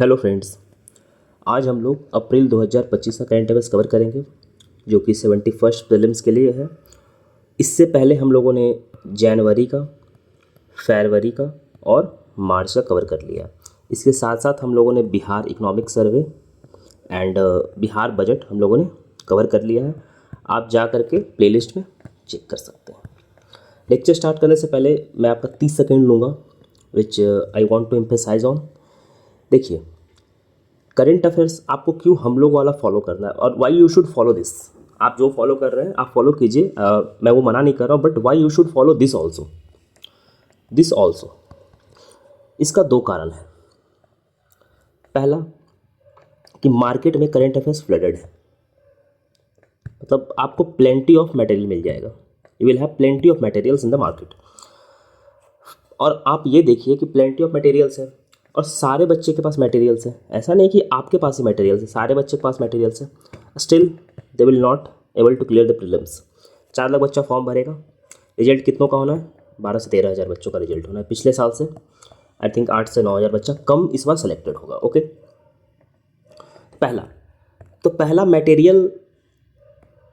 Hello friends, आज हम लोग अप्रैल 2025 का करंट अफेयर्स कवर करेंगे जो कि 71st प्रीलिम्स के लिए है। इससे पहले हम लोगों ने जनवरी का, फरवरी का और मार्च का कवर कर लिया। इसके साथ साथ हम लोगों ने Bihar economic survey and Bihar budget हम लोगों ने कवर कर लिया है। आप जा कर के प्लेलिस्ट में चेक कर सकते हैं। लेक्चर स्टार्ट करने से पहले मैं आपका 30 सेकेंड लूँगा which I want to emphasise on. देखिए, करंट अफेयर्स आपको क्यों हम लोग वाला फॉलो करना है और why you should follow this. आप जो फॉलो कर रहे हैं आप फॉलो कीजिए, मैं वो मना नहीं कर रहा हूँ, but why you should follow this also. इसका दो कारण है। पहला कि मार्केट में करंट अफेयर्स फ्लडेड है, मतलब आपको प्लेंटी ऑफ मटेरियल मिल जाएगा। You will have plenty of materials in the market. और आप ये देखिए कि प्लेंटी ऑफ मटेरियल्स है और सारे बच्चे के पास मटेरियल्स है। ऐसा नहीं कि आपके पास ही मटेरियल्स है, सारे बच्चे के पास मटेरियल्स है। Still they will not able to clear the prelims. 4 lakh बच्चा फॉर्म भरेगा। रिजल्ट कितनों का होना है? 12 से 13 हज़ार बच्चों का रिजल्ट होना है। पिछले साल से आई थिंक 8 से 9 हज़ार बच्चा कम इस बार सेलेक्टेड होगा। ओके, पहला मटेरियल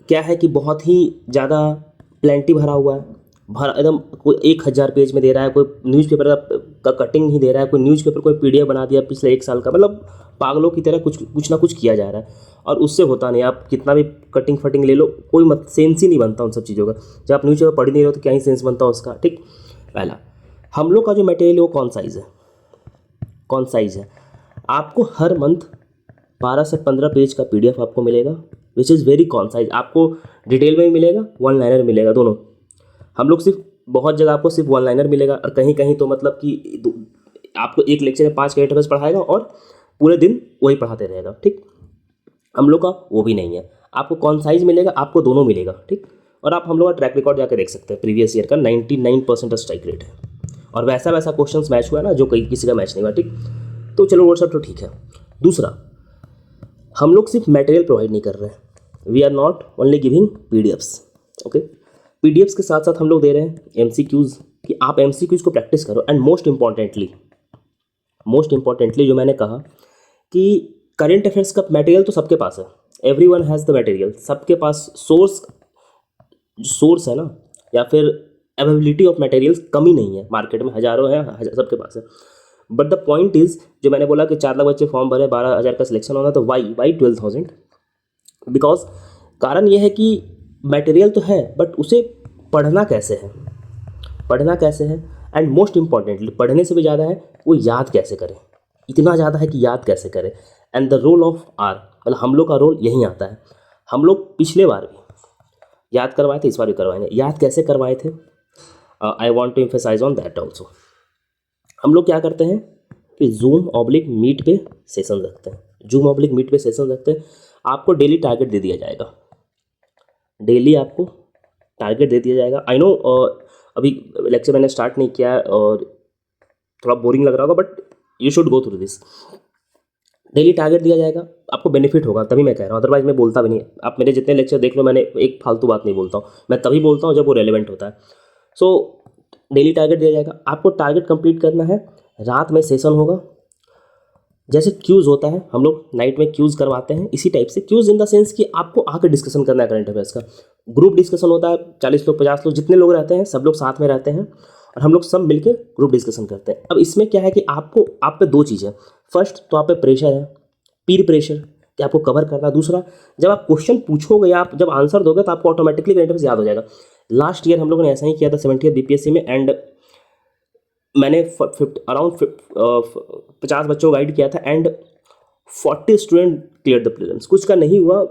क्या है कि बहुत ही ज़्यादा प्लेंटी भरा हुआ है। एकदम कोई 1000 पेज में दे रहा है, कोई न्यूज़पेपर का कटिंग ही दे रहा है, कोई न्यूज़पेपर कोई पीडीएफ बना दिया पिछले 1 साल का। मतलब पागलों की तरह कुछ ना कुछ किया जा रहा है और उससे होता नहीं। आप कितना भी कटिंग फटिंग ले लो, कोई सेंस ही नहीं बनता उन सब चीज़ों का। जब आप न्यूज़पेपर पढ़ नहीं रहे हो तो क्या ही सेंस बनता उसका। ठीक, पहला हम लोग का जो मटेरियल है वो कौन साइज़ है। आपको हर मंथ 12 से 15 पेज का पीडीएफ आपको मिलेगा, विच इज़ वेरी कॉन्साइज। आपको डिटेल में भी मिलेगा, वन लाइनर मिलेगा, दोनों। हम लोग सिर्फ बहुत जगह आपको सिर्फ वन लाइनर मिलेगा और कहीं कहीं तो मतलब कि आपको एक लेक्चर में 5 करंट अफेयर्स पढ़ाएगा और पूरे दिन वही पढ़ाते रहेगा। ठीक, हम लोग का वो भी नहीं है। आपको कौन साइज मिलेगा, आपको दोनों मिलेगा। ठीक, और आप हम लोग का ट्रैक रिकॉर्ड जाकर देख सकते हैं। प्रीवियस ईयर का 99% स्ट्राइक रेट है और वैसा क्वेश्चन मैच हुआ ना जो किसी का मैच नहीं हुआ। ठीक, तो चलो वो सब तो ठीक है। दूसरा, हम लोग सिर्फ मटेरियल प्रोवाइड नहीं कर रहे हैं, we are not only giving PDFs. Okay, PDFs के साथ साथ हम लोग दे रहे हैं एमसीक्यूज़ कि आप एमसीक्यूज़ को प्रैक्टिस करो। एंड मोस्ट इंपॉर्टेंटली जो मैंने कहा कि करंट अफेयर्स का मटेरियल तो सबके पास है, एवरीवन हैज़ द मटेरियल। सबके पास सोर्स है ना, या फिर अवेलेबिलिटी ऑफ मटेरियल्स कमी नहीं है। मार्केट में हज़ारों है, सबके पास है। बट द पॉइंट इज़, जो मैंने बोला कि 4 लाख बच्चे फॉर्म भरे, 12,000 का सिलेक्शन होना, तो वाई 12,000? बिकॉज कारण यह है कि मटेरियल तो है बट उसे पढ़ना कैसे है। एंड मोस्ट इंपॉर्टेंटली, पढ़ने से भी ज़्यादा है वो याद कैसे करें। इतना ज़्यादा है कि याद कैसे करें। And the role of R, मतलब हम लोग का रोल यहीं आता है। हम लोग पिछले बार भी याद करवाए थे, इस बार भी करवाएंगे। याद कैसे करवाए थे, I want to emphasise on that also. हम लोग क्या करते हैं कि Zoom/Meet पे सेशन रखते हैं। आपको डेली टारगेट दे दिया जाएगा। आई नो अभी लेक्चर मैंने स्टार्ट नहीं किया है और थोड़ा बोरिंग लग रहा होगा, but you should go through this. Daily target दिया जाएगा, आपको बेनिफिट होगा, तभी मैं कह रहा हूँ। अदरवाइज मैं बोलता भी नहीं। आप मेरे जितने लेक्चर देख लो, मैंने एक फालतू बात नहीं बोलता हूँ। मैं तभी बोलता हूँ जब वो रेलेवेंट होता है। सो डेली टारगेट दिया जाएगा, आपको टारगेट कंप्लीट करना है। रात में सेशन होगा, जैसे क्यूज़ होता है, हम लोग नाइट में क्यूज़ करवाते हैं, इसी टाइप से। क्यूज़ इन द सेंस कि आपको आकर डिस्कशन करना है करंट अफेयर्स का। ग्रुप डिस्कशन होता है, 40 लोग 50 लोग जितने लोग रहते हैं सब लोग साथ में रहते हैं और हम लोग सब मिलकर ग्रुप डिस्कशन करते हैं। अब इसमें क्या है कि आप पे 2 चीज़ें। फर्स्ट तो आप पे प्रेशर है, पीर प्रेशर, कि आपको कवर करना। दूसरा, जब आप क्वेश्चन पूछोगे, आप जब आंसर दोगे तो आपको ऑटोमेटिकली करंट अफेयर्स याद हो जाएगा। लास्ट ईयर हम लोगों ने ऐसा ही किया था 70th बीपीएससी में। एंड मैंने अराउंड 50 बच्चों को गाइड किया था and 40 student clear the prelims. कुछ का नहीं हुआ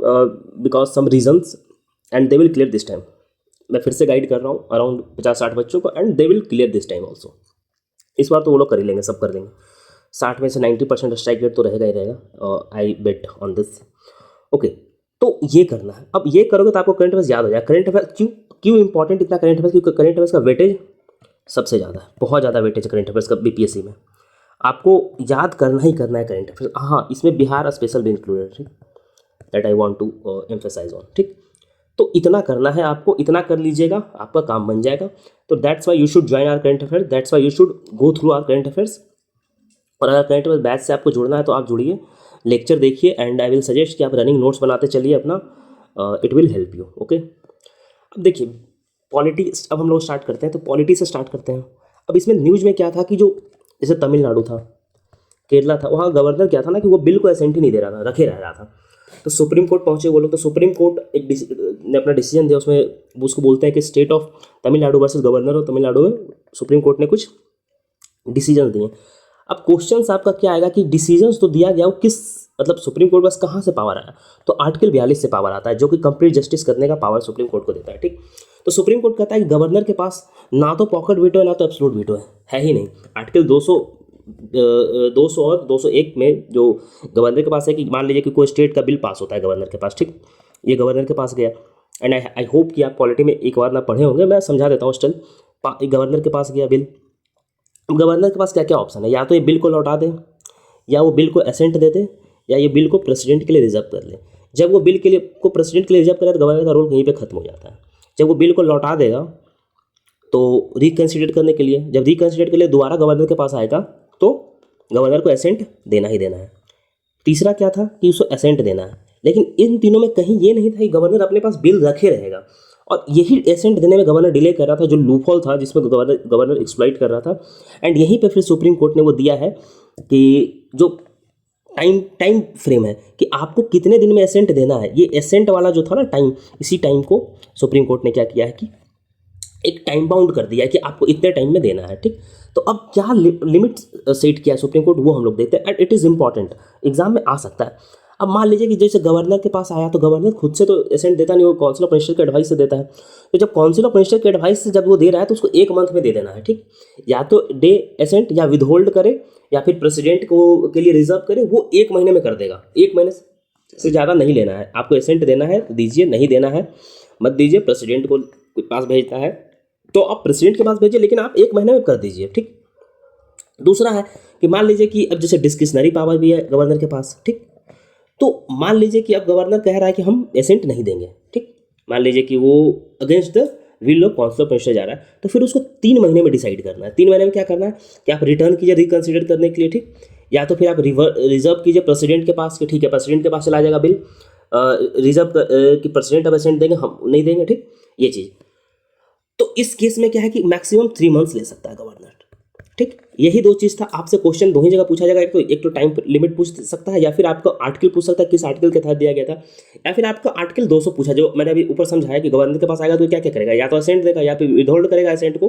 because some reasons, and they will clear this time. मैं फिर से गाइड कर रहा हूँ अराउंड 50-60 बच्चों को, and they will clear this time also. इस बार तो वो लोग कर ही लेंगे, सब कर लेंगे। 60 में से 90% स्ट्राइक रेट तो रहेगा ही रहेगा। आई बेट ऑन दिस। ओके, तो ये करना है। अब ये करोगे तो आपको करंट अफेयर्स याद हो जाएगा। करंट अफेयर क्यों इंपॉर्टेंट इतना करंट अफेयर्स? क्योंकि करंट अफेयर्स का वेटेज सबसे ज़्यादा है, बहुत ज़्यादा वेटेज है करंट अफेयर्स का बीपीएससी में। आपको याद करना ही करना है करंट अफेयर्स। हाँ, इसमें बिहार स्पेशल भी इंक्लूडेड। ठीक, that I want to emphasise on. ठीक, तो इतना करना है आपको, इतना कर लीजिएगा, आपका काम बन जाएगा। तो that's why you should join our current affairs, that's why you should go through our current affairs. और अगर करंट अफेयर बैच से आपको जुड़ना है तो आप जुड़िए, लेक्चर देखिए, एंड आई विल सजेस्ट कि आप रनिंग नोट्स बनाते चलिए अपना, it will help you. Okay, अब देखिए पॉलिटिक्स, अब हम लोग स्टार्ट करते हैं, तो पॉलिटी से स्टार्ट करते हैं। अब इसमें न्यूज़ में क्या था कि जो जैसे तमिलनाडु था, केरला था, वहाँ गवर्नर क्या था ना कि वो बिल को असेंट ही नहीं दे रहा था, रखे रह रहा था। तो सुप्रीम कोर्ट पहुंचे वो लोग, तो सुप्रीम कोर्ट एक ने अपना डिसीजन दिया, उसमें उसको बोलते हैं कि state of Tamil Nadu versus governor of Tamil Nadu में सुप्रीम कोर्ट ने कुछ डिसीजन दिए। अब क्वेश्चन आपका क्या आएगा कि डिसीजंस तो दिया गया, वो किस मतलब सुप्रीम कोर्ट बस कहाँ से पावर आया, तो आर्टिकल 42 से पावर आता है, जो कि कंप्लीट जस्टिस करने का पावर सुप्रीम कोर्ट को देता है। ठीक, तो सुप्रीम कोर्ट कहता है कि गवर्नर के पास ना तो पॉकेट वीटो है ना तो एब्सोल्यूट वीटो है ही नहीं। आर्टिकल 200 और 201 में जो गवर्नर के पास है कि मान लीजिए कि कोई स्टेट का बिल पास होता है गवर्नर के पास, ठीक, ये गवर्नर के पास गया, एंड आई होप कि आप पॉलिटी में एक बार ना पढ़े होंगे, मैं समझा देता हूँ स्टिल। गवर्नर के पास गया बिल, अब गवर्नर के पास क्या क्या ऑप्शन है, या तो ये बिल को लौटा दें, या वो बिल को एसेंट दे दे, या ये बिल को प्रेसिडेंट के लिए रिजर्व कर ले। जब वो बिल के लिए को प्रेसिडेंट के लिए रिजर्व करे तो गवर्नर का रोल कहीं पे खत्म हो जाता है। जब वो बिल को लौटा देगा तो रिकंसिडर करने के लिए, जब रिकंसिडर के लिए दोबारा गवर्नर के पास आएगा तो गवर्नर को एसेंट देना ही देना है। तीसरा क्या था कि उसको एसेंट देना है, लेकिन इन तीनों में कहीं ये नहीं था कि गवर्नर अपने पास बिल रखे रहेगा, और यही एसेंट देने में गवर्नर डिले कर रहा था, जो लूपहोल था जिसमें गवर्नर एक्सप्लॉइट कर रहा था। एंड यहीं पे फिर सुप्रीम कोर्ट ने वो दिया है कि जो टाइम फ्रेम है कि आपको कितने दिन में एसेंट देना है, ये एसेंट वाला जो था ना टाइम, इसी टाइम को सुप्रीम कोर्ट ने क्या किया है कि एक टाइम बाउंड कर दिया है कि आपको इतने टाइम में देना है। ठीक, तो अब क्या लिमिट सेट किया है सुप्रीम कोर्ट, वो हम लोग देखते हैं, and it is important, exam में आ सकता है। अब मान लीजिए कि जैसे गवर्नर के पास आया तो गवर्नर खुद से तो एसेंट देता नहीं, वो काउंसिल ऑफ मिनिस्टर के एडवाइस से देता है। तो जब काउंसिल ऑफ मिनिस्टर के एडवाइस से जब वो दे रहा है तो उसको 1 मंथ में दे देना है। ठीक, या तो डे एसेंट या विदहोल्ड करे, या फिर प्रेसिडेंट को के लिए रिजर्व करे, वो 1 महीने में कर देगा। 1 महीने से ज़्यादा नहीं लेना है आपको, एसेंट देना है दीजिए, नहीं देना है मत दीजिए। प्रेसिडेंट को पास भेजना है तो आप प्रेसिडेंट के पास भेजिए, लेकिन आप 1 महीने में कर दीजिए। ठीक, दूसरा है कि मान लीजिए कि अब जैसे डिस्क्रिशनरी पावर भी है गवर्नर के पास। ठीक, तो मान लीजिए कि अब गवर्नर कह रहा है कि हम एसेंट नहीं देंगे। ठीक, मान लीजिए कि वो against the will of council of minister जा रहा है, तो फिर उसको 3 महीने में डिसाइड करना है। 3 महीने में क्या करना है कि आप रिटर्न कीजिए रिकंसिडर करने के लिए। ठीक, या तो फिर आप रिजर्व कीजिए प्रेसिडेंट के पास कि ठीक है प्रेसिडेंट के पास चला जाएगा बिल, रिजर्व कि प्रेसिडेंट अब एसेंट देंगे, हम नहीं देंगे। ठीक, ये चीज़, तो इस केस में क्या है कि मैक्सिमम 3 मंथ्स ले सकता है गवर्नर। ठीक, यही 2 चीज़ था। आपसे क्वेश्चन 2 ही जगह पूछा जाएगा, एक तो टाइम लिमिट पूछ सकता है, या फिर आपको आर्टिकल पूछ सकता है किस आर्टिकल के तहत दिया गया था, या फिर आपका आर्टिकल 200 पूछा, जो मैंने अभी ऊपर समझाया कि गवर्नर के पास आएगा तो क्या क्या करेगा, या तो असेंट देगा, या फिर विदहोल्ड करेगा असेंट को,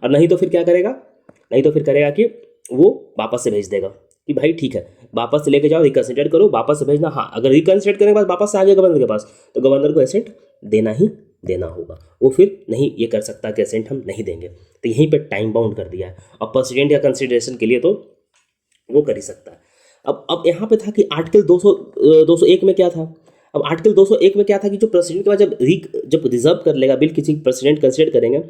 और नहीं तो फिर क्या करेगा, नहीं तो फिर करेगा कि वो वापस से भेज देगा कि भाई ठीक है वापस से लेके जाओ, रिकंसिडर करो, वापस से भेजना। हाँ, अगर रिकंसिडर करने के बाद वापस से आ गया गवर्नर के पास तो गवर्नर को एसेंट देना ही देना होगा, वो फिर नहीं ये कर सकता कि एसेंट हम नहीं देंगे। तो यहीं पे टाइम बाउंड कर दिया है, और प्रेसिडेंट या कंसिडरेशन के लिए तो वो कर ही सकता है। अब यहाँ पे था कि आर्टिकल 201 में क्या था। अब आर्टिकल 201 में क्या था कि जो प्रेसिडेंट के बाद जब रिजर्व कर लेगा बिल, किसी प्रेसिडेंट कंसिडर करेंगे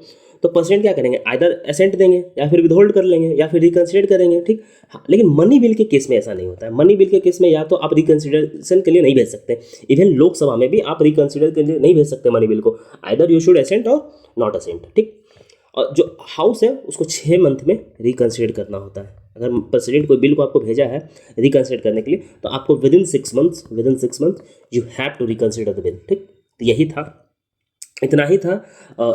तो प्रेसिडेंट क्या करेंगे, आइदर एसेंट देंगे, या फिर विदहोल्ड कर लेंगे, या फिर रिकंसिडर करेंगे। ठीक, हाँ, लेकिन मनी बिल के केस में ऐसा नहीं होता है। मनी बिल के केस में या तो आप रिकंसिडरेशन के लिए नहीं भेज सकते, इवन लोकसभा में भी आप रिकंसिडर के लिए नहीं भेज सकते मनी बिल को, आइदर यू शुड एसेंट और नॉट एसेंट। ठीक, और जो हाउस है उसको 6 मंथ में रिकंसिडर करना होता है। अगर प्रेसिडेंट कोई बिल को आपको भेजा है रिकंसिडर करने के लिए तो आपको within 6 month you have to reconsider the bill. ठीक, तो यही था, इतना ही था,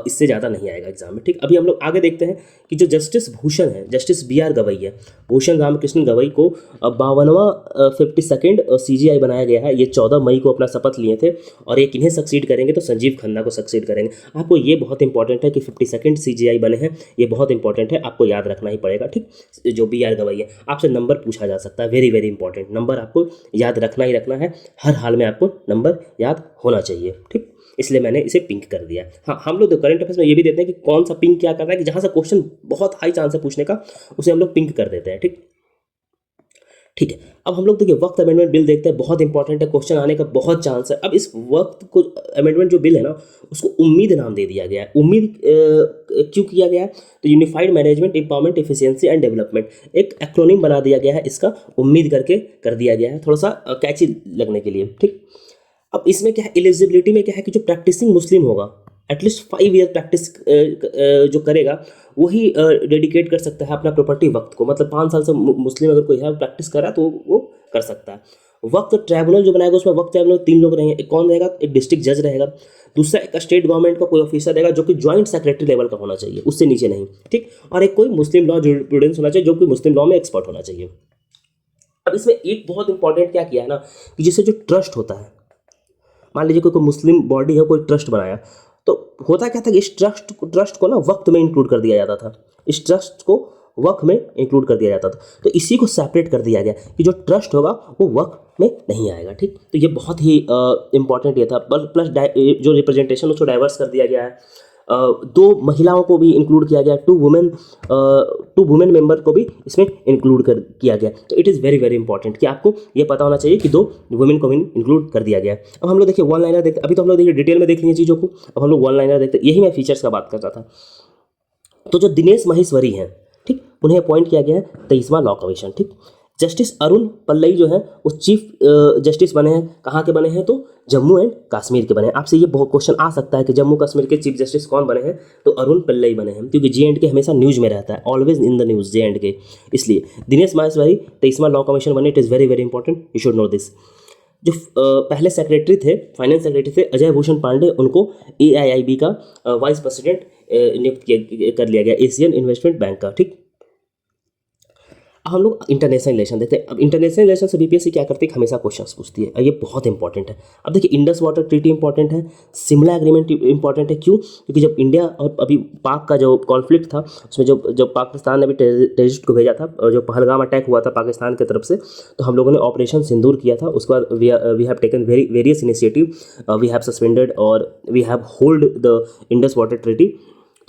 इससे ज़्यादा नहीं आएगा एग्जाम में। ठीक, अभी हम लोग आगे देखते हैं कि जो जस्टिस भूषण है, जस्टिस BR गवई है, भूषण रामकृष्ण गवई को 52वां 52nd CGI बनाया गया है। ये 14 मई को अपना शपथ लिए थे, और एक इन्हें सक्सीड करेंगे तो संजीव खन्ना को सक्सीड करेंगे। आपको ये बहुत इंपॉर्टेंट है कि 52nd CGI बने हैं, ये बहुत इंपॉर्टेंट है, आपको याद रखना ही पड़ेगा। ठीक, जो BR गवई है, आपसे नंबर पूछा जा सकता है, वेरी वेरी इंपॉर्टेंट, नंबर आपको याद रखना ही रखना है, हर हाल में आपको नंबर याद होना चाहिए। ठीक, इसलिए मैंने इसे पिंक कर दिया। हाँ, हम लोग करंट अफेयर्स में ये भी देते हैं कि कौन सा पिंक क्या करना है, कि जहाँ से क्वेश्चन बहुत हाई चांस है पूछने का उसे हम लोग पिंक कर देते हैं। ठीक, ठीक है, अब हम लोग देखिए वक्त अमेंडमेंट बिल देखते हैं, बहुत इंपॉर्टेंट है, क्वेश्चन आने का बहुत चांस है। अब इस वक्त को अमेंडमेंट जो बिल है ना, उसको उम्मीद नाम दे दिया गया है। उम्मीद क्यों किया गया है, तो unified management empowerment efficiency and development, एक एक्रोनिम बना दिया गया है, इसका उम्मीद करके कर दिया गया है, थोड़ा सा कैची लगने के लिए। ठीक, अब इसमें क्या है, एलिजिबिलिटी में क्या है कि जो प्रैक्टिसिंग मुस्लिम होगा एटलीस्ट 5 ईयर प्रैक्टिस जो करेगा वही डेडिकेट कर सकता है अपना प्रॉपर्टी वक्त को। मतलब 5 साल से मुस्लिम अगर कोई है प्रैक्टिस कर रहा है तो वो कर सकता है। वक्त ट्राइब्यूनल जो बनाएगा उसमें वक्त ट्राइब्यूनल 3 लोग रहेंगे। एक कौन रहेगा? एक डिस्ट्रिक्ट जज रहेगा, दूसरा एक स्टेट गवर्नमेंट का कोई ऑफिसर रहेगा जो कि ज्वाइंट सेक्रेटरी लेवल का होना चाहिए, उससे नीचे नहीं, ठीक। और एक कोई मुस्लिम लॉ जुरिस्प्रूडेंस होना चाहिए जो कि मुस्लिम लॉ में एक्सपर्ट होना चाहिए। अब इसमें एक बहुत इंपॉर्टेंट क्या किया है ना कि जैसे जो ट्रस्ट होता है, मान लीजिए कोई मुस्लिम बॉडी है, कोई ट्रस्ट बनाया, तो होता क्या था कि इस ट्रस्ट को ना वक्त में इंक्लूड कर दिया जाता था, इस ट्रस्ट को वक्त में इंक्लूड कर दिया जाता था। तो इसी को सेपरेट कर दिया गया कि जो ट्रस्ट होगा वो वक्त में नहीं आएगा, ठीक। तो ये बहुत ही इंपॉर्टेंट ये था। प्लस जो रिप्रेजेंटेशन उसको डाइवर्स कर दिया गया है। 2 महिलाओं को भी इंक्लूड किया गया, 2 वुमेन मेंबर को भी इसमें इंक्लूड किया गया। तो it is very very important कि आपको ये पता होना चाहिए कि 2 वुमेन को भी इंक्लूड कर दिया गया है। अब हम लोग देखिए वन लाइनर देखते, अभी तो हम लोग देखिए डिटेल में देख लिए चीज़ों को, अब हम लोग वन लाइनर देखते। यही मैं फीचर्स का बात कर रहा था। तो जो दिनेश माहेश्वरी हैं, ठीक, उन्हें अपॉइंट किया गया है 23वां लॉ कमीशन, ठीक। जस्टिस अरुण पल्लई जो है वो चीफ जस्टिस बने हैं। कहाँ के बने हैं? तो जम्मू एंड कश्मीर के बने हैं। आपसे ये बहुत क्वेश्चन आ सकता है कि जम्मू कश्मीर के चीफ जस्टिस कौन बने हैं? तो अरुण पल्लई बने हैं, क्योंकि J&K हमेशा न्यूज में रहता है, always in the news J&K। इसलिए दिनेश माहेश्वरी 23वां लॉ कमीशन बने। It is very very important, you should know this. जो पहले सेक्रेटरी थे, फाइनेंस सेक्रेटरी थे अजय भूषण पांडे, उनको AIIB का वाइस प्रेसिडेंट नियुक्त कर लिया गया, एशियन इन्वेस्टमेंट बैंक का, ठीक। अब हम लोग इंटरनेशनल रिलेशन देखते हैं। अब इंटरनेशनल रिलेशन से BPSC क्या करती है? हमेशा क्वेश्चंस पूछती है, ये बहुत इंपॉर्टेंट है। अब देखिए इंडस वाटर ट्रीटी इंपॉर्टेंट है, शिमला एग्रीमेंट इंपॉर्टेंट है। क्यों? क्योंकि जब इंडिया और अभी पाक का जो कॉन्फ्लिक्ट था उसमें जब पाकिस्तान ने भी टेररिस्ट को भेजा था, और जो पहलगाम अटैक हुआ था पाकिस्तान की तरफ से, तो हम लोगों ने ऑपरेशन सिंदूर किया था। उसके बाद we have taken various initiative, we have suspended और we have hold the Indus water treaty.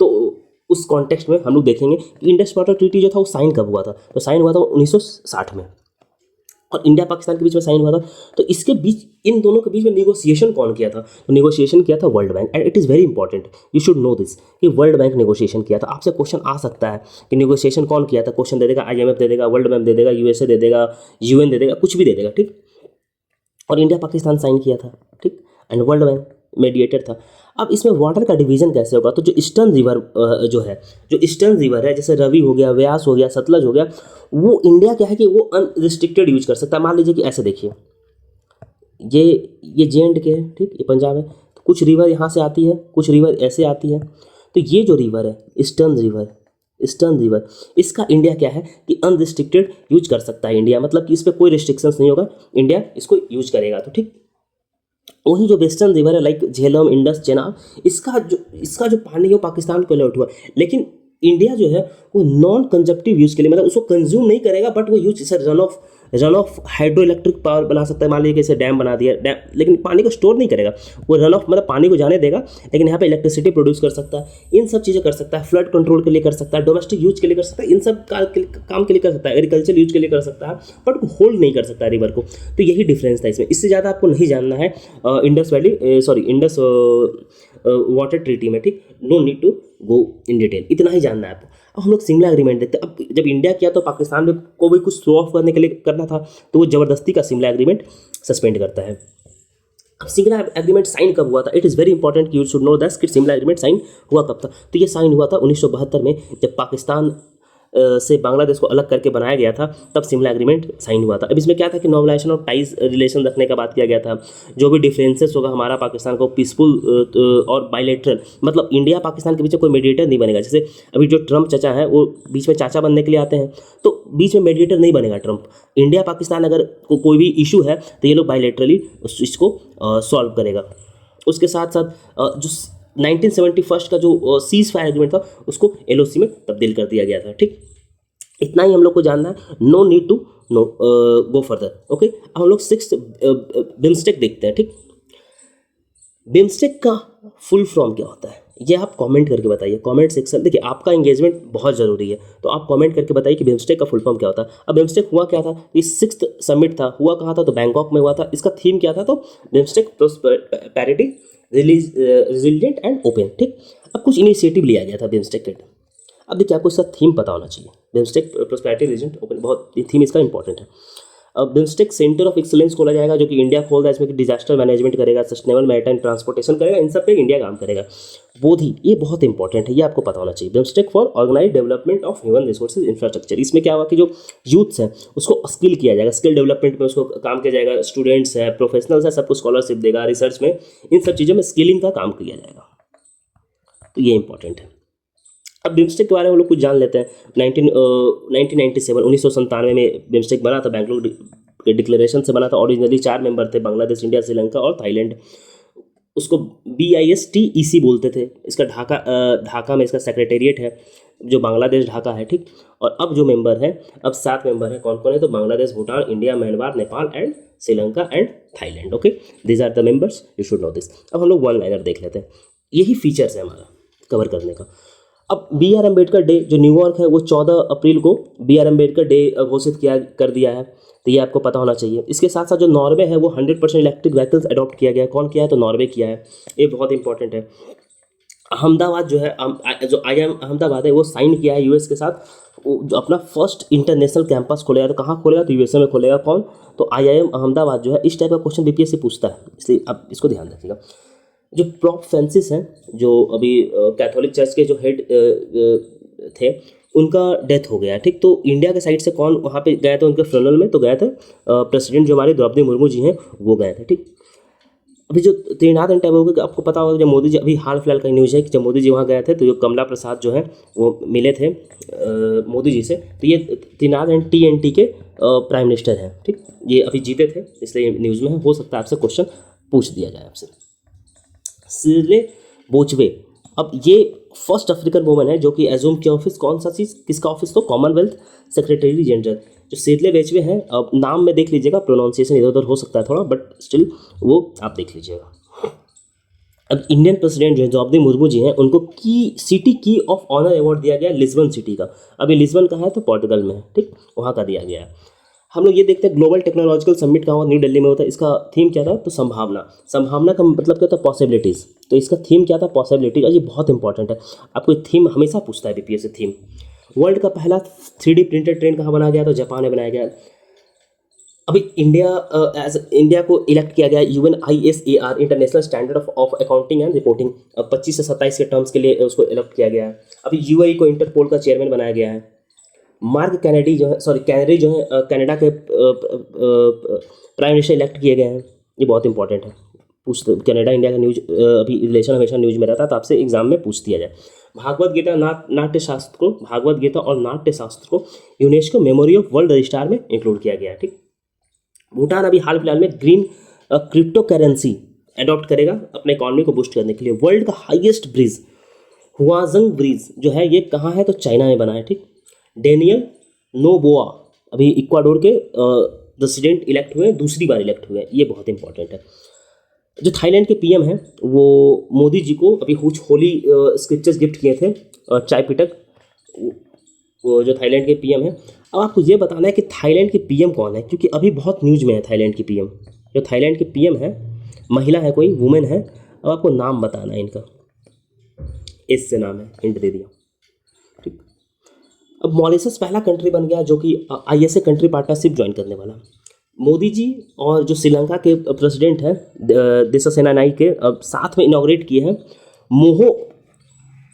तो उस कॉन्टेक्स्ट में हम लोग देखेंगे कि इंडस वाटर ट्रीटी जो था वो साइन कब हुआ था? तो साइन हुआ था 1960 में, और इंडिया पाकिस्तान के बीच में साइन हुआ था। तो इसके बीच, इन दोनों के बीच में नेगोशिएशन कौन किया था? तो नेगोशिएशन किया था world bank. And it is very important, you should know this, कि वर्ल्ड बैंक नेगोशिएशन किया था। आपसे क्वेश्चन आ सकता है कि नेगोशिएशन कौन किया था? क्वेश्चन दे देगा, IMF दे देगा, वर्ल्ड बैंक दे देगा, USA दे देगा, UN दे देगा, कुछ भी दे देगा, ठीक। और इंडिया पाकिस्तान साइन किया था, ठीक। एंड वर्ल्ड बैंक मीडिएटर था। अब इसमें वाटर का डिवीजन कैसे होगा? तो जो ईस्टर्न रिवर जो ईस्टर्न रिवर है, जैसे रवि हो गया, व्यास हो गया, सतलज हो गया, वो इंडिया क्या है कि वो अनरिस्ट्रिक्टेड यूज कर सकता है। मान लीजिए कि ऐसे देखिए, ये J&K है, ठीक, ये पंजाब है। तो कुछ रिवर यहाँ से आती है, कुछ रिवर ऐसे आती है। तो ये जो रिवर है ईस्टर्न रिवर, इसका इंडिया क्या है कि अनरिस्ट्रिक्टेड यूज कर सकता है इंडिया, मतलब कि इस पर कोई रिस्ट्रिक्शंस नहीं होगा, इंडिया इसको यूज करेगा, तो ठीक। वही जो वेस्टर्न रिवर है, लाइक झेलम, इंडस, चेनाब, इसका जो पानी है वो पाकिस्तान को अलॉट हुआ, लेकिन इंडिया जो है वो नॉन कंजप्टिव यूज के लिए, मतलब उसको कंज्यूम नहीं करेगा, बट वो यूज जैसे run of hydro electric power बना सकता है। मान लीजिए कैसे डैम बना दिया, डैम, लेकिन पानी को स्टोर नहीं करेगा, वो रन ऑफ मतलब पानी को जाने देगा, लेकिन यहाँ पे इलेक्ट्रिसिटी प्रोड्यूस कर सकता है, इन सब चीज़ें कर सकता है, फ्लड कंट्रोल के लिए कर सकता है, डोमेस्टिक यूज के लिए कर सकता है, इन सब काम के लिए कर सकता है, एग्रीकल्चर यूज के लिए कर सकता है, बट होल्ड नहीं कर सकता रिवर को। तो यही डिफरेंस था इसमें, इससे ज़्यादा आपको नहीं जानना है इंडस वाटर ट्रीटी में, ठीक। No need to go in detail, इतना ही जानना है आपको। अब हम लोग शिमला एग्रीमेंट देखते हैं। अब जब इंडिया किया तो पाकिस्तान में को भी कुछ शो ऑफ करने के लिए करना था, तो वो जबरदस्ती का शिमला एग्रीमेंट सस्पेंड करता है। अब शिमला एग्रीमेंट साइन कब हुआ था? इट इज़ वेरी इंपॉर्टेंट कि यू शुड नो दैट कि शिमला एग्रीमेंट साइन हुआ कब था। तो ये साइन हुआ था 1972 में, जब पाकिस्तान से बांग्लादेश को अलग करके बनाया गया था, तब शिमला एग्रीमेंट साइन हुआ था। अब इसमें क्या था कि नॉर्मलाइजेशन ऑफ टाइज रिलेशन रखने का बात किया गया था। जो भी डिफरेंसेस होगा हमारा पाकिस्तान को पीसफुल और बायलैटरल, मतलब इंडिया पाकिस्तान के बीच में कोई मीडिएटर नहीं बनेगा। जैसे अभी जो ट्रम्प चाचा है वो बीच में चाचा बनने के लिए आते हैं, तो बीच में मीडिएटर नहीं बनेगा ट्रम्प। इंडिया पाकिस्तान अगर कोई भी इशू है तो ये लोग बायलैटरली इसको सॉल्व करेगा। उसके साथ साथ जो 1971 का जो सीज फायर एग्रीमेंट था उसको LOC में तब्दील कर दिया गया था, ठीक। इतना ही हम लोग को जानना है, no need to know go further, okay. अब हम लोग 6 बिम्स्टेक देखते हैं, ठीक। बिम्स्टेक का फुल फॉर्म क्या होता है ये आप कमेंट करके बताइए, कमेंट सेक्शन। देखिए आपका एंगेजमेंट बहुत ज़रूरी है, तो आप कमेंट करके बताइए कि बिम्स्टेक का फुल फॉर्म क्या होता है। अब बिम्स्टेक हुआ क्या था? ये 6th समिट था, हुआ कहाँ था? तो बैंकॉक में हुआ था। इसका थीम क्या था? तो BIMSTEC prosperity, resilient and open, ठीक। अब कुछ इनिशिएटिव लिया गया था बिम्स्टेक के। अब देखिए आपको इसका थीम पता होना चाहिए, बिम्स्टेक प्रोस्पेरिटी, रिजिलिएंट, ओपन, बहुत थीम इसका इंपॉर्टेंट है। बिम्स्टेक सेंटर ऑफ एक्सीलेंस खोला जाएगा जो कि इंडिया खोल रहा है, इसमें कि डिजास्टर मैनेजमेंट करेगा, सस्टेनेबल मैरीटाइम ट्रांसपोर्टेशन करेगा, इन सब पे इंडिया काम करेगा। बोधी, ये बहुत इंपॉर्टेंट है, ये आपको पता होना चाहिए। BIMSTEC for organise development of human resources infrastructure. इसमें क्या हुआ कि जो यूथ्स हैं उसको स्किल किया जाएगा, स्किल डेवलपमेंट में उसको काम किया जाएगा, स्टूडेंट्स है, प्रोफेशनल्स है, सबको स्कॉलरशिप देगा, रिसर्च में इन सब चीज़ों में स्किलिंग का काम किया जाएगा, तो ये इंपॉर्टेंट है। अब बिम्स्टेक के बारे में हम लोग कुछ जान लेते हैं। 1997 में बिम्स्टेक बना था, बैंगलोर के डिक्लेरेशन से बना था। ओरिजिनली 4 मेंबर थे, बांग्लादेश, इंडिया, श्रीलंका और थाईलैंड। उसको BISTEC बोलते थे। इसका ढाका में इसका सेक्रेटेरिएट है, जो बांग्लादेश ढाका है, ठीक। और अब जो मेंबर है, अब 7 मेंबर है, कौन कौन है, तो Bangladesh, Bhutan, India, Myanmar, Nepal and Sri Lanka and Thailand. Okay, these are the members, you should know this. अब हम लोग वन लाइनर देख लेते हैं, यही फीचर्स है हमारा कवर करने का। अब BR अम्बेडकर डे जो न्यूयॉर्क है वो 14 अप्रैल को BR अम्बेडकर डे घोषित कर दिया है, तो ये आपको पता होना चाहिए। इसके साथ साथ जो नॉर्वे है वो 100% इलेक्ट्रिक व्हीकल्स अडॉप्ट किया गया है। कौन किया है, तो नॉर्वे किया है, ये बहुत इंपॉर्टेंट है। अहमदाबाद जो है, जो IIM अहमदाबाद है वो साइन किया है US के साथ, जो अपना फर्स्ट इंटरनेशनल कैंपस खोलेगा। तो कहाँ खोलेगा, तो USA में खोलेगा। कौन, तो IIM अहमदाबाद जो है। इस टाइप का क्वेश्चन BPSC पूछता है, इसलिए आप इसको ध्यान रखिएगा। जो पोप फ्रांसिस हैं, जो अभी कैथोलिक चर्च के जो हेड थे, उनका डेथ हो गया, ठीक। तो इंडिया के साइड से कौन वहाँ पे गए थे उनके फ्यूनरल में, तो गए थे प्रेसिडेंट जो हमारे द्रौपदी मुर्मू जी हैं, वो गए थे, ठीक। अभी जो त्रिनाथ एंड टैगोर, आपको पता होगा जब मोदी जी, अभी हाल फिलहाल का न्यूज़ है कि जब मोदी जी वहाँ गए थे तो जो कमला प्रसाद जो है वो मिले थे मोदी जी से। तो ये त्रिनाथ एंड TNT के प्राइम मिनिस्टर हैं, ठीक। ये अभी जीते थे, इसलिए न्यूज़ में है। हो सकता है आपसे क्वेश्चन पूछ दिया जाए आपसे। सिरले बोचवे, अब ये फर्स्ट अफ्रीकन वुमन है जो कि एज्यूम किया ऑफिस, कौन सा चीज़, किसका ऑफिस, तो कॉमनवेल्थ सेक्रेटरी जनरल। जो सिरले बोचवे हैं, अब नाम में देख लीजिएगा, प्रोनाउंसिएशन इधर उधर हो सकता है थोड़ा, बट स्टिल वो आप देख लीजिएगा। अब इंडियन प्रेसिडेंट जो है द्रौपदी मुर्मू जी हैं, उनको सिटी की ऑफ ऑनर अवार्ड दिया गया लिस्बन सिटी का। अब ये लिस्बन कहाँ है, तो पोर्टुगल में है, ठीक, वहाँ का दिया गया है। हम लोग ये देखते हैं ग्लोबल टेक्नोलॉजिकल समिट कहाँ हुआ, न्यू दिल्ली में होता है। इसका थीम क्या था, तो संभावना। संभावना का मतलब क्या था, पॉसिबिलिटीज़। तो इसका थीम क्या था, पॉसिबिलिटीज। और ये बहुत इंपॉर्टेंट है, आपको थीम हमेशा पूछता है BPSC थीम। वर्ल्ड का पहला 3D प्रिंटेड ट्रेन कहाँ बनाया गया, तो जापान में बनाया गया। अभी इंडिया को इलेक्ट किया गया UNISAR international standard of accounting and reporting. 25 से 27 के टर्म्स के लिए उसको इलेक्ट किया गया है। अभी UAE को इंटरपोल का चेयरमैन बनाया गया है। मार्क कैनेडी जो है, कैनेडी जो है, कनाडा के प्राइम मिनिस्टर इलेक्ट किए गए हैं। ये बहुत इंपॉर्टेंट है, पूछते कनाडा इंडिया का न्यूज अभी रिलेशन हमेशा न्यूज में रहता है, तो आपसे एग्जाम में पूछ दिया जाए। भागवत गीता भागवत गीता और नाट्य शास्त्र को UNESCO memory of world registrar में इंक्लूड किया गया है, ठीक। भूटान अभी हाल फिलहाल में ग्रीन क्रिप्टो करेंसी अडॉप्ट करेगा अपने इकॉनमी को बूस्ट करने के लिए। वर्ल्ड का हाईएस्ट ब्रिज हुआजंग ब्रिज जो है ये कहाँ है, तो चाइना में बना है, ठीक। डेनियल नोबोआ अभी इक्वाडोर के प्रेसिडेंट इलेक्ट हुए हैं, दूसरी बार इलेक्ट हुए हैं, ये बहुत इंपॉर्टेंट है। जो थाईलैंड के PM हैं वो मोदी जी को अभी कुछ होली स्क्रिप्चर्स गिफ्ट किए थे, चाय पिटक, वो जो थाईलैंड के PM हैं। अब आपको ये बताना है कि थाईलैंड के PM कौन है, क्योंकि अभी बहुत न्यूज में है थाईलैंड की PM। जो थाईलैंड के PM है, महिला है, कोई वुमेन है। अब आपको नाम बताना है इनका, एस से नाम है, हिंट दे दिया, ठीक। अब मॉरिशस पहला कंट्री बन गया जो कि ISA कंट्री पार्टनरशिप ज्वाइन करने वाला। मोदी जी और जो श्रीलंका के प्रेसिडेंट हैं देसासेना नाइक के, अब साथ में इनॉग्रेट किए हैं मोहो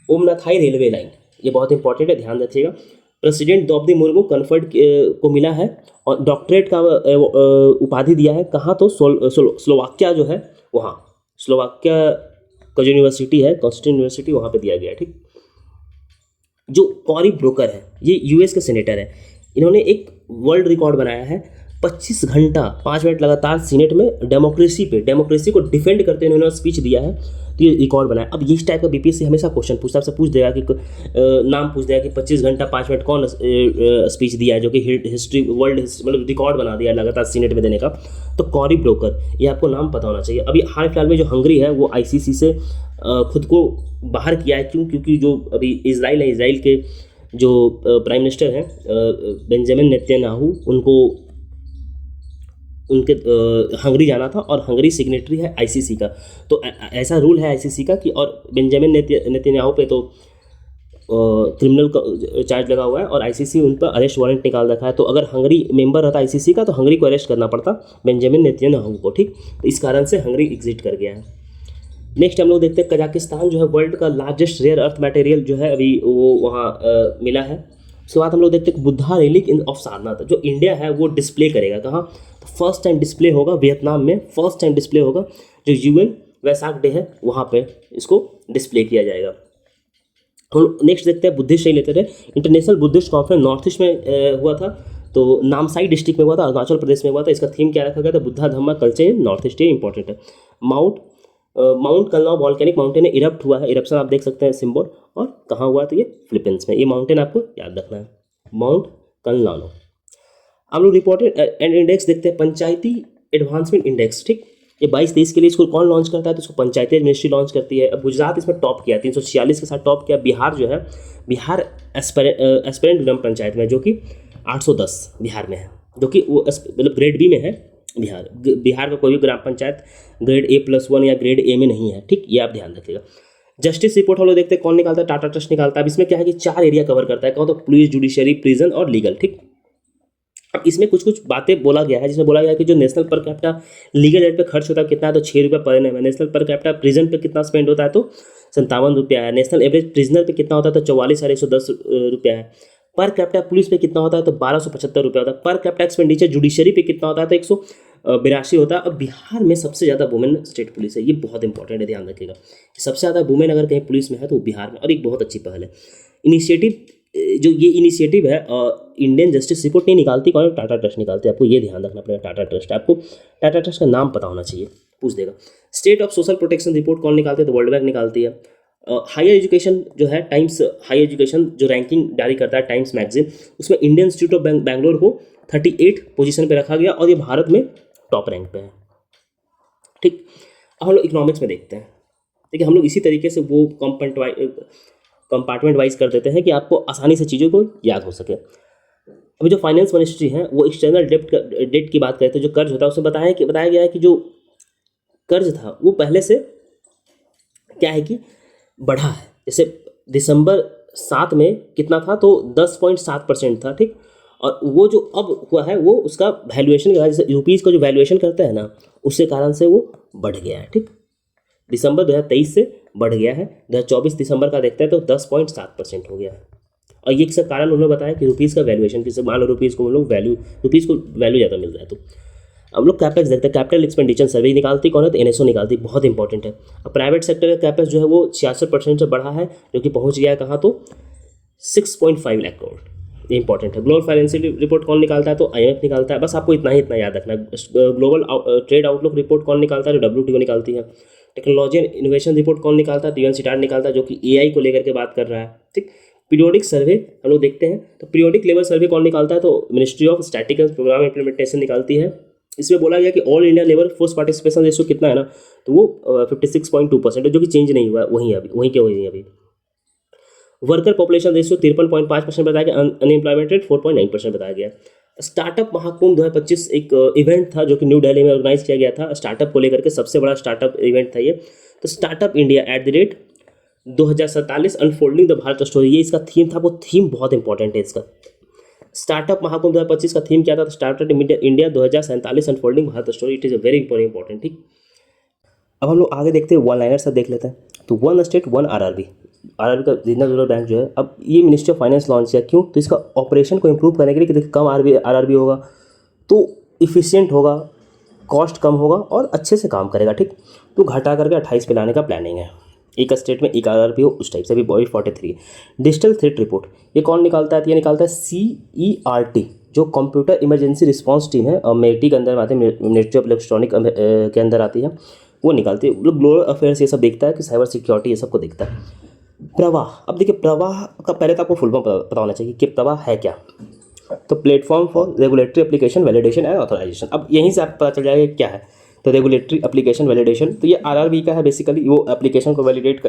ओमनाथाई रेलवे लाइन। ये बहुत इंपॉर्टेंट है, ध्यान रखिएगा। प्रेसिडेंट द्रौपदी मुर्मू कन्फर्ड को मिला है और डॉक्टरेट का उपाधि दिया है। कहाँ, तो स्लोवाकिया जो है, वहाँ स्लोवाकिया का जो यूनिवर्सिटी है, कॉन्स्टिट्यूशन यूनिवर्सिटी, वहाँ पे दिया गया है, ठीक। जो कॉरी ब्रोकर है, ये US के सेनेटर है। इन्होंने एक वर्ल्ड रिकॉर्ड बनाया है, 25 घंटा 5 मिनट लगातार सीनेट में डेमोक्रेसी को डिफेंड करते हुए इन्होंने स्पीच दिया है, तो ये रिकॉर्ड बनाया। अब इस टाइप का BPSC हमेशा क्वेश्चन पूछता है, आपसे पूछ देगा कि नाम पूछ देगा कि 25 घंटा 5 मिनट कौन स्पीच दिया है, जो कि हिस्ट्री वर्ल्ड मतलब रिकॉर्ड बना दिया लगातार सीनेट में देने का, तो कॉरी ब्रोकर, ये आपको नाम पता होना चाहिए। अभी हाल फिलहाल में जो हंगरी है वो ICC से खुद को बाहर किया है। क्यों, क्योंकि जो अभी इजराइल है, इजराइल के जो प्राइम मिनिस्टर हैं बेंजामिन नेतन्याहू, उनके हंगरी जाना था और हंगरी सिग्नेटरी है ICC का। तो ऐसा रूल है ICC का कि, और बेंजामिन नेतन्याहू पे तो क्रिमिनल चार्ज लगा हुआ है और आईसीसी उन पर अरेस्ट वारंट निकाल रखा है। तो अगर हंगरी मेंबर रहता आईसीसी का तो हंगरी को अरेस्ट करना पड़ता बेंजामिन नेतन्याहू को, ठीक। तो इस कारण से हंगरी एग्जिट कर गया है। नेक्स्ट हम लोग देखते हैं कजाकिस्तान जो है वर्ल्ड का लार्जेस्ट रेयर अर्थ मटेरियल जो है अभी वो वहाँ मिला है। उसके बाद हम लोग देखते हैं Buddha relic in of Sarnath जो इंडिया है वो डिस्प्ले करेगा कहाँ, तो फर्स्ट टाइम डिस्प्ले होगा वियतनाम में, फर्स्ट टाइम डिस्प्ले होगा जो यूएन वैसाख डे है वहाँ पे इसको डिस्प्ले किया जाएगा। हम नेक्स्ट देखते हैं बुद्धिस्ट से रिलेटेड है। International Buddhist conference north east में हुआ था, तो नामसाई डिस्ट्रिक्ट में हुआ था, अरुणाचल प्रदेश में हुआ था। इसका थीम क्या रखा गया था, बुद्धा धम्मा कल्चर इन नॉर्थ ईस्ट, ये इंपॉर्टेंट है। माउंट कलनाउ वॉल्केनिक माउंटेन है, इरप्ट हुआ है, इरप्शन आप देख सकते हैं सिंबल, और कहाँ हुआ तो ये फिलीपींस में, ये माउंटेन आपको याद रखना है, माउंट कलनाउ। हम लोग रिपोर्टेड एंड इंडेक्स देखते हैं, पंचायती एडवांसमेंट इंडेक्स, ठीक। ये 22-23 के लिए इसको कौन लॉन्च करता है, तो इसको पंचायती मिनिस्ट्री लॉन्च करती है। अब गुजरात इसमें टॉप किया 346 के साथ टॉप किया। बिहार जो है, बिहार एस्पिरेंट ग्राम पंचायत में जो कि 810 बिहार में है, जो कि वो मतलब ग्रेड बी में है। बिहार का कोई भी ग्राम पंचायत ग्रेड A+1 या ग्रेड ए में नहीं है, ठीक, ये आप ध्यान रखिएगा। जस्टिस रिपोर्ट हम लोग देखते हैं कौन निकालता है, टाटा ट्रस्ट निकालता है। अब इसमें क्या है कि 4 एरिया कवर करता है, कौन, तो पुलिस, जुडिशरी, प्रिजन और लीगल, ठीक। अब इसमें कुछ कुछ बातें बोला गया है, जिसमें बोला गया है कि जो national per capita legal aid पे खर्च होता है कितना है, तो 6 रुपये पर एनम है। नेशनल पर कैपिटा प्रिजन पे कितना स्पेंड होता है, तो 57 रुपया है। नेशनल एवरेज प्रिजनर पे कितना होता है, तो 44,110 रुपया है। पर कैपिटा पुलिस पे कितना होता है, तो 1275 रुपया होता है। पर कैपिटा एक्सपेंडिचर जुडिशरी पे कितना होता है, तो 182 होता है। अब बिहार में सबसे ज़्यादा वुमेन स्टेट पुलिस है, ये बहुत इंपॉर्टेंट है, ध्यान रखिएगा कि सबसे ज़्यादा वुमेन अगर कहीं पुलिस में है तो वो बिहार में, और एक बहुत अच्छी पहल है। इनिशिएटिव जो ये इनिशिएटिव है इंडियन जस्टिस रिपोर्ट नहीं निकालती, कौन, टाटा ट्रस्ट निकालती है। आपको ये ध्यान रखना पड़ेगा, टाटा ट्रस्ट। आपको टाटा ट्रस्ट का नाम पता होना चाहिए, पूछ देगा। State of social protection report कौन निकालती है, तो वर्ल्ड बैंक निकालती है। हायर एजुकेशन जो है, टाइम्स हायर एजुकेशन जो रैंकिंग जारी करता है टाइम्स मैगजीन, उसमें इंडियन इंस्टीट्यूट ऑफ बैंगलोर को 38 पोजीशन पे रखा गया और ये भारत में टॉप रैंक पे है, ठीक। अब हम लोग इकोनॉमिक्स में देखते हैं, देखिए हम लोग इसी तरीके से वो कंपार्टमेंट वाइज कर देते हैं कि आपको आसानी से चीज़ों को याद हो सके। अभी जो फाइनेंस मिनिस्ट्री है वो एक्सटर्नल डेट की बात करते हैं, जो कर्ज होता है उसमें बताया गया है कि जो कर्ज था वो पहले से क्या है कि बढ़ा है। जैसे दिसंबर 7 में कितना था, तो 10.7% था, ठीक। और वो जो अब हुआ है वो उसका वैल्यूएशन के, जैसे रुपीज़ का जो वैल्यूएशन करते हैं ना, उसके कारण से वो बढ़ गया है, ठीक। दिसंबर 2023 से बढ़ गया है, 2024 दिसंबर का देखते हैं तो 10.7% हो गया है। और ये सब कारण उन्होंने बताया कि रुपीज़ का वैल्यूएशन, किसी मान लो रुपीज़ को वैल्यू ज़्यादा मिल रहा है। तो हम लोग कैपेक्स देखते हैं, कैपिटल एक्सपेंडिचर सर्वे निकालती कौन है, तो एनएसओ निकालती, बहुत इंपॉर्टेंट है। अब प्राइवेट सेक्टर का कैपेक्स जो है वो 66% से बढ़ा है, जो कि पहुंच गया है कहाँ, तो 6.5 लाख करोड़, ये इंपॉर्टेंट है। ग्लोबल फाइनेंशियल रिपोर्ट कौन निकालता है, तो IMF निकालता है। बस आपको इतना याद रखना है। ग्लोबल ट्रेड आउटलुक रिपोर्ट कौन निकालता है, जो WTO निकालती है। टेक्नोलॉजी एंड इनोवेशन रिपोर्ट कौन निकालता है, तो UNCTAD निकालता है, जो कि AI को लेकर के बात कर रहा है, ठीक। पीरियोडिक सर्वे हम लोग देखते हैं, तो पीरियोडिक लेवल सर्वे कौन निकालता है, तो ministry of statistics programme implementation निकालती है। इसमें बोला गया कि all India labour force participation ratio कितना है ना, तो वो 56.2% है, जो कि चेंज नहीं हुआ है, वहीं अभी। वर्कर पॉपुलेशन रेशियो 53.5% बताया गया। अनएम्प्लॉयमेंट रेट 4.9% बताया गया। स्टार्टअप महाकुंभ 2025 एक इवेंट था जो कि न्यू दिल्ली में ऑर्गेनाइज किया गया था, स्टार्टअप को लेकर के सबसे बड़ा स्टार्टअप इवेंट था ये। तो startup India @2047 unfolding the Bharat story, ये इसका थीम था। वो थीम बहुत इंपॉर्टेंट है इसका। स्टार्टअप महाकुंभ 2025 का थीम क्या था, तो startup India 2047 unfolding Bharat story, it is a very important, ठीक। अब हम लोग आगे देखते हैं, वन लाइनर सब देख लेते हैं। तो वन स्टेट वन आरआरबी का रीजनल रूरल बैंक जो है, अब ये मिनिस्ट्री ऑफ फाइनेंस लॉन्च किया, क्यों, तो इसका ऑपरेशन को इम्प्रूव करने के लिए कि देखिए कम आरआरबी होगा तो इफिशियंट होगा, कॉस्ट कम होगा और अच्छे से काम करेगा, ठीक। तो घटा करके 28 पे लाने का प्लानिंग है, एक स्टेट में एक आरआरबी हो उस टाइप से। अभी 43 डिजिटल थ्रेट रिपोर्ट ये कौन निकालता है, तो ये निकालता है CERT, जो कंप्यूटर इमरजेंसी रिस्पांस टीम है, अमेरिकी के अंदर आती है, मिनिस्ट्री ऑफ इलेक्ट्रॉनिक के अंदर आती है, वो निकालती है। ग्लोबल अफेयर्स ये सब देखता है, कि साइबर सिक्योरिटी ये सब को देखता है। प्रवाह, अब देखिए प्रवाह का पहले तो आपको फुल फॉर्म पता होना चाहिए कि प्रवाह है क्या, तो platform for regulatory application validation and authorisation. अब यहीं से आपको पता चल जाएगा क्या है, तो रेगुलेटरी एप्लीकेशन वैलिडेशन, तो ये आरआरबी का है बेसिकली, वो एप्लीकेशन को वैलिडेट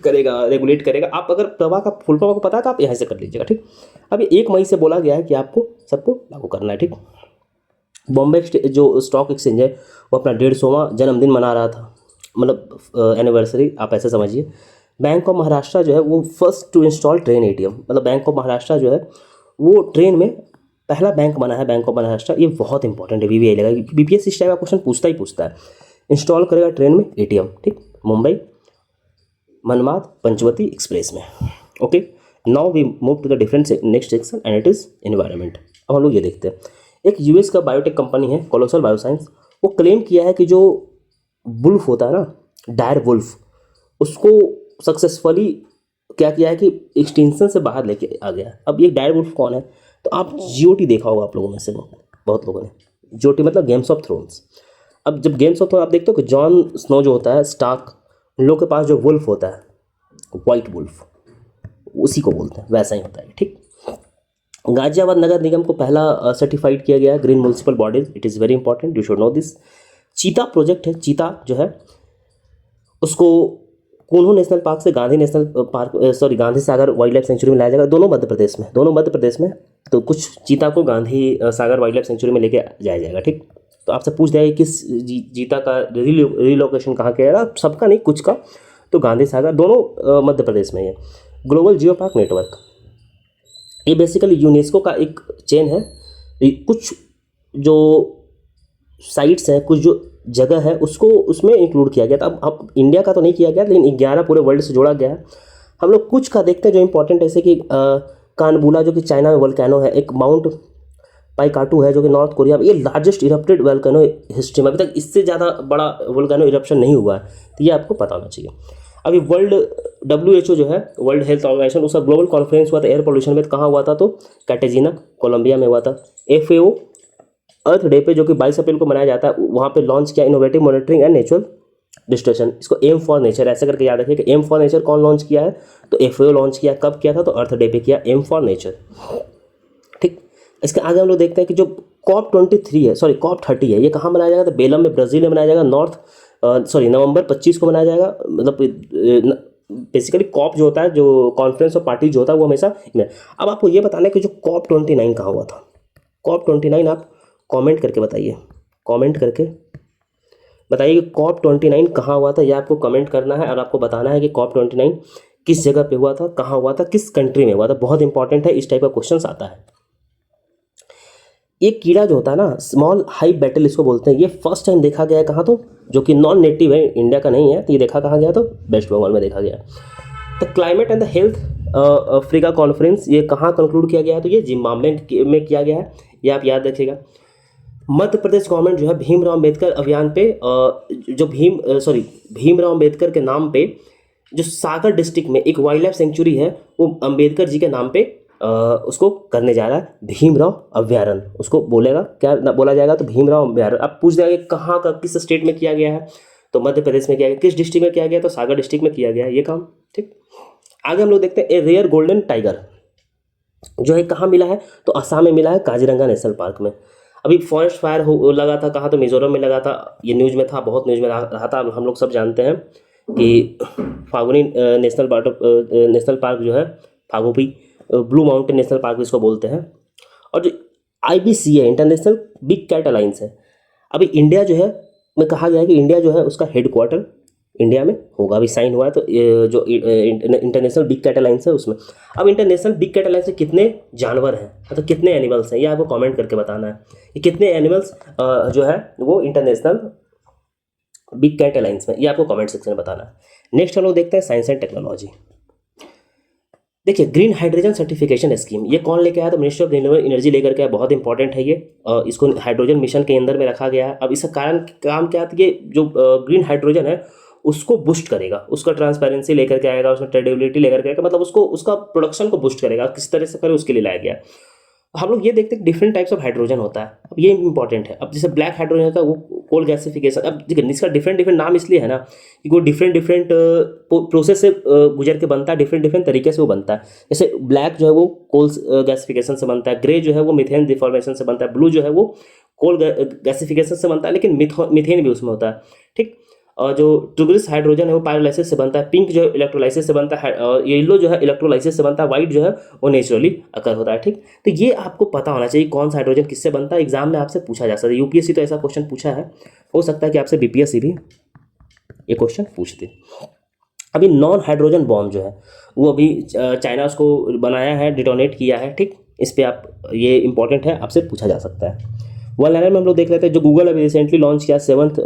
करेगा, रेगुलेट करेगा। आप अगर प्रवाह का फुल फॉर्म आपको पता है तो आप यहाँ से कर लीजिएगा, ठीक। अब ये 1 मई से बोला गया है कि आपको सबको लागू करना है, ठीक। बॉम्बे जो स्टॉक एक्सचेंज है वो अपना 150वां जन्मदिन मना रहा था, मतलब एनिवर्सरी आप ऐसे समझिए। बैंक ऑफ महाराष्ट्र जो है वो first to install train ATM, मतलब बैंक ऑफ महाराष्ट्र जो है वो ट्रेन में पहला बैंक बना है, बैंक ऑफ महाराष्ट्र। ये बहुत इंपॉर्टेंट है, बीबीआई लगा, बीपीएससी इस टाइप का क्वेश्चन पूछता ही पूछता है। इंस्टॉल करेगा ट्रेन में एटीएम, ठीक, मुंबई मनमाड पंचवटी एक्सप्रेस में। Okay, now we move to the different next section and it is environment. अब हम लोग ये देखते हैं, एक यूएस का बायोटेक कंपनी है कोलोसल बायोसाइंस, वो क्लेम किया है कि जो वुल्फ होता है ना, डायर वुल्फ, उसको सक्सेसफुली क्या किया है कि एक्सटेंशन से बाहर लेके आ गया। अब ये डायर वुल्फ कौन है? तो आप जीओटी देखा होगा आप लोगों में से बहुत लोगों ने, जीओटी मतलब गेम्स ऑफ थ्रोन्स। अब जब गेम्स ऑफ थ्रोन आप देखते हो कि जॉन स्नो जो होता है, स्टार्क, उन लोगों के पास जो वुल्फ होता है, वाइट वुल्फ, उसी को बोलते हैं, वैसा ही होता है, ठीक। गाजियाबाद नगर निगम को पहला सर्टिफाइड किया गया है green municipal bodies, it is very important, you should know this. चीता प्रोजेक्ट है, चीता जो है उसको कुन्नू नेशनल पार्क से Gandhi national park Gandhi Sagar wild life sanctuary में लाया जाएगा, दोनों मध्य प्रदेश में। तो कुछ चीता को Gandhi Sagar wild life sanctuary में लेके जाया जाएगा, ठीक। तो आपसे पूछ जाएगा किस चीता का रिलोकेशन कहाँ किया जाएगा, सबका नहीं, कुछ का, तो गांधी सागर, दोनों मध्य प्रदेश में है। ग्लोबल जियो पार्क नेटवर्क, ये बेसिकली यूनेस्को का एक चेन है, कुछ जो साइट्स हैं, कुछ जो जगह है उसको उसमें इंक्लूड किया गया था। अब इंडिया का तो नहीं किया गया, लेकिन 11 पूरे वर्ल्ड से जोड़ा गया है। हम लोग कुछ का देखते हैं जो इंपॉर्टेंट, जैसे कि कानबुला जो कि चाइना में वोल्केनो है, एक माउंट पाइकाटू है जो कि नॉर्थ कोरिया में, ये लार्जेस्ट इरप्टेड वोल्केनो हिस्ट्री में, अभी तक इससे ज़्यादा बड़ा वोल्केनो इरप्शन नहीं हुआ है, तो ये आपको पता होना चाहिए। अभी वर्ल्ड WHO जो है, वर्ल्ड हेल्थ ऑर्गेनाइजेशन, उसका ग्लोबल कॉन्फ्रेंस हुआ था एयर पोल्यूशन में, कहाँ हुआ था? तो कार्टेजिना कोलंबिया में हुआ था। FAO अर्थ डे पे जो कि 22 अप्रैल को मनाया जाता है, वहाँ पे लॉन्च किया इनोवेटिव मॉनिटरिंग एंड नेचुरल डिस्ट्रेशन, इसको एम फॉर नेचर ऐसे करके याद रखिए कि एम फॉर नेचर कौन लॉन्च किया है? तो FAO लॉन्च किया। कब किया था? तो अर्थ डे पे किया, एम फॉर नेचर, ठीक। इसके आगे हम लोग देखते हैं कि जो COP30 है, ये कहाँ मनाया जाएगा? तो बेलम में, ब्राज़ील में मनाया जाएगा। नवंबर 25 को मनाया जाएगा। मतलब बेसिकली कॉप जो होता है, जो कॉन्फ्रेंस ऑफ पार्टी जो होता है, वो हमेशा में। अब आपको ये बताना है कि जो COP29 कहाँ हुआ था। COP29 आप कमेंट करके बताइए, कमेंट करके बताइए कि COP29 कहाँ हुआ था, ये आपको कमेंट करना है और आपको बताना है कि COP29 किस जगह पे हुआ था, कहाँ हुआ था, किस कंट्री में हुआ था। बहुत इंपॉर्टेंट है, इस टाइप का क्वेश्चन आता है। ये कीड़ा जो होता है ना, स्मॉल हाइव बैटल इसको बोलते हैं, ये फर्स्ट टाइम देखा गया है कहाँ? तो जो कि नॉन नेटिव है, इंडिया का नहीं है, तो ये देखा कहाँ गया? तो वेस्ट बंगाल में देखा गया। The climate and the health Africa conference, ये कहाँ कंक्लूड किया गया है? तो ये जिम्बाब्वे में किया गया है, ये आप याद रखिएगा। मध्य प्रदेश गवर्नमेंट जो है भीमराव अम्बेडकर अभियान पे जो भीमराव अम्बेडकर के नाम पे जो सागर डिस्ट्रिक्ट में एक वाइल्ड लाइफ सेंचुरी है, वो अम्बेडकर जी के नाम पे उसको करने जा रहा है, भीमराव अभ्यारण्य उसको बोलेगा, क्या बोला जाएगा? तो भीमराव अभ्यारण्य। अब पूछ जाएगा कहाँ का, किस स्टेट में किया गया है? तो मध्य प्रदेश में किया गया। किस डिस्ट्रिक्ट में किया गया? तो सागर डिस्ट्रिक्ट में किया गया ये काम, ठीक। आगे हम लोग देखते हैं, ए रेयर गोल्डन टाइगर जो है कहाँ मिला है? तो असम में मिला है, काजीरंगा नेशनल पार्क में। अभी फॉरेस्ट फायर लगा था कहाँ? तो मिजोरम में लगा था, ये न्यूज़ में था, बहुत न्यूज़ में रहा था। हम लोग सब जानते हैं कि फागुनी नेशनल पार्क जो है, फागुपी ब्लू माउंटेन नेशनल पार्क इसको बोलते हैं। और जो IBC है, इंटरनेशनल बिग कैट अलायंस है, अभी इंडिया जो है में कहा गया है कि इंडिया जो है उसका हेडक्वार्टर इंडिया में होगा, अभी साइन हुआ है। तो जो इंटरनेशनल बिग कैट अलायंस है उसमें, अब इंटरनेशनल बिग कैट अलायंस में कितने जानवर हैं, मतलब कितने एनिमल्स हैं, ये आपको कमेंट करके बताना है कि कितने एनिमल्स जो है वो इंटरनेशनल बिग कैट अलायंस में, ये आपको कमेंट सेक्शन में बताना है। नेक्स्ट हम लोग देखते हैं साइंस एंड टेक्नोलॉजी। देखिए, ग्रीन हाइड्रोजन सर्टिफिकेशन स्कीम, ये कौन लेके आया? तो मिनिस्ट्री ऑफ रिन्यूएबल एनर्जी लेकर के आया, बहुत इंपॉर्टेंट है ये। इसको हाइड्रोजन मिशन के अंदर में रखा गया है। अब इसका कारण काम क्या है? ये जो ग्रीन हाइड्रोजन है उसको बूस्ट करेगा, उसका ट्रांसपेरेंसी लेकर के आएगा, उसमें ट्रेडेबिलिटी लेकर के आएगा, मतलब उसको उसका प्रोडक्शन को बूस्ट करेगा। किस तरह से करे उसके लिए लाया गया। हम लोग ये देखते हैं डिफरेंट टाइप्स ऑफ हाइड्रोजन होता है, अब ये इंपॉर्टेंट है। अब जैसे ब्लैक हाइड्रोजन होता है वो कोल गैसिफिकेशन, अब देखिए इसका डिफरेंट नाम इसलिए है ना कि वो डिफरेंट प्रोसेस से गुजर के बनता है, डिफरेंट तरीके से वो बनता है। जैसे ब्लैक जो है वो कोल गैसिफिकेशन से बनता है, ग्रे जो है वो मीथेन डिफॉर्मेशन से बनता है, ब्लू जो है वो कोल गैसिफिकेशन से बनता है, लेकिन मीथेन भी उसमें होता है, ठीक। और जो ट्यूबरस हाइड्रोजन है वो पायरोलाइसिस से बनता है, पिंक जो है इलेक्ट्रोलाइसिस से बनता है, और येलो जो है इलेक्ट्रोलाइसिस से बनता है, व्हाइट जो है वो नेचुरली अकर होता है, ठीक। तो ये आपको पता होना चाहिए कौन सा हाइड्रोजन किससे बनता है, एग्जाम में आपसे पूछा जा सकता है। UPSC तो ऐसा क्वेश्चन पूछा है, हो सकता है कि आपसे BPSC भी ये क्वेश्चन पूछ दे। अभी नॉन हाइड्रोजन बॉम्ब जो है वो अभी चाइना उसको बनाया है, डिटोनेट किया है, ठीक। इस पे आप, ये इंपॉर्टेंट है, आपसे पूछा जा सकता है। वन लाइनर में हम लोग देख लेते हैं, जो गूगल अभी रिसेंटली लॉन्च किया, 7th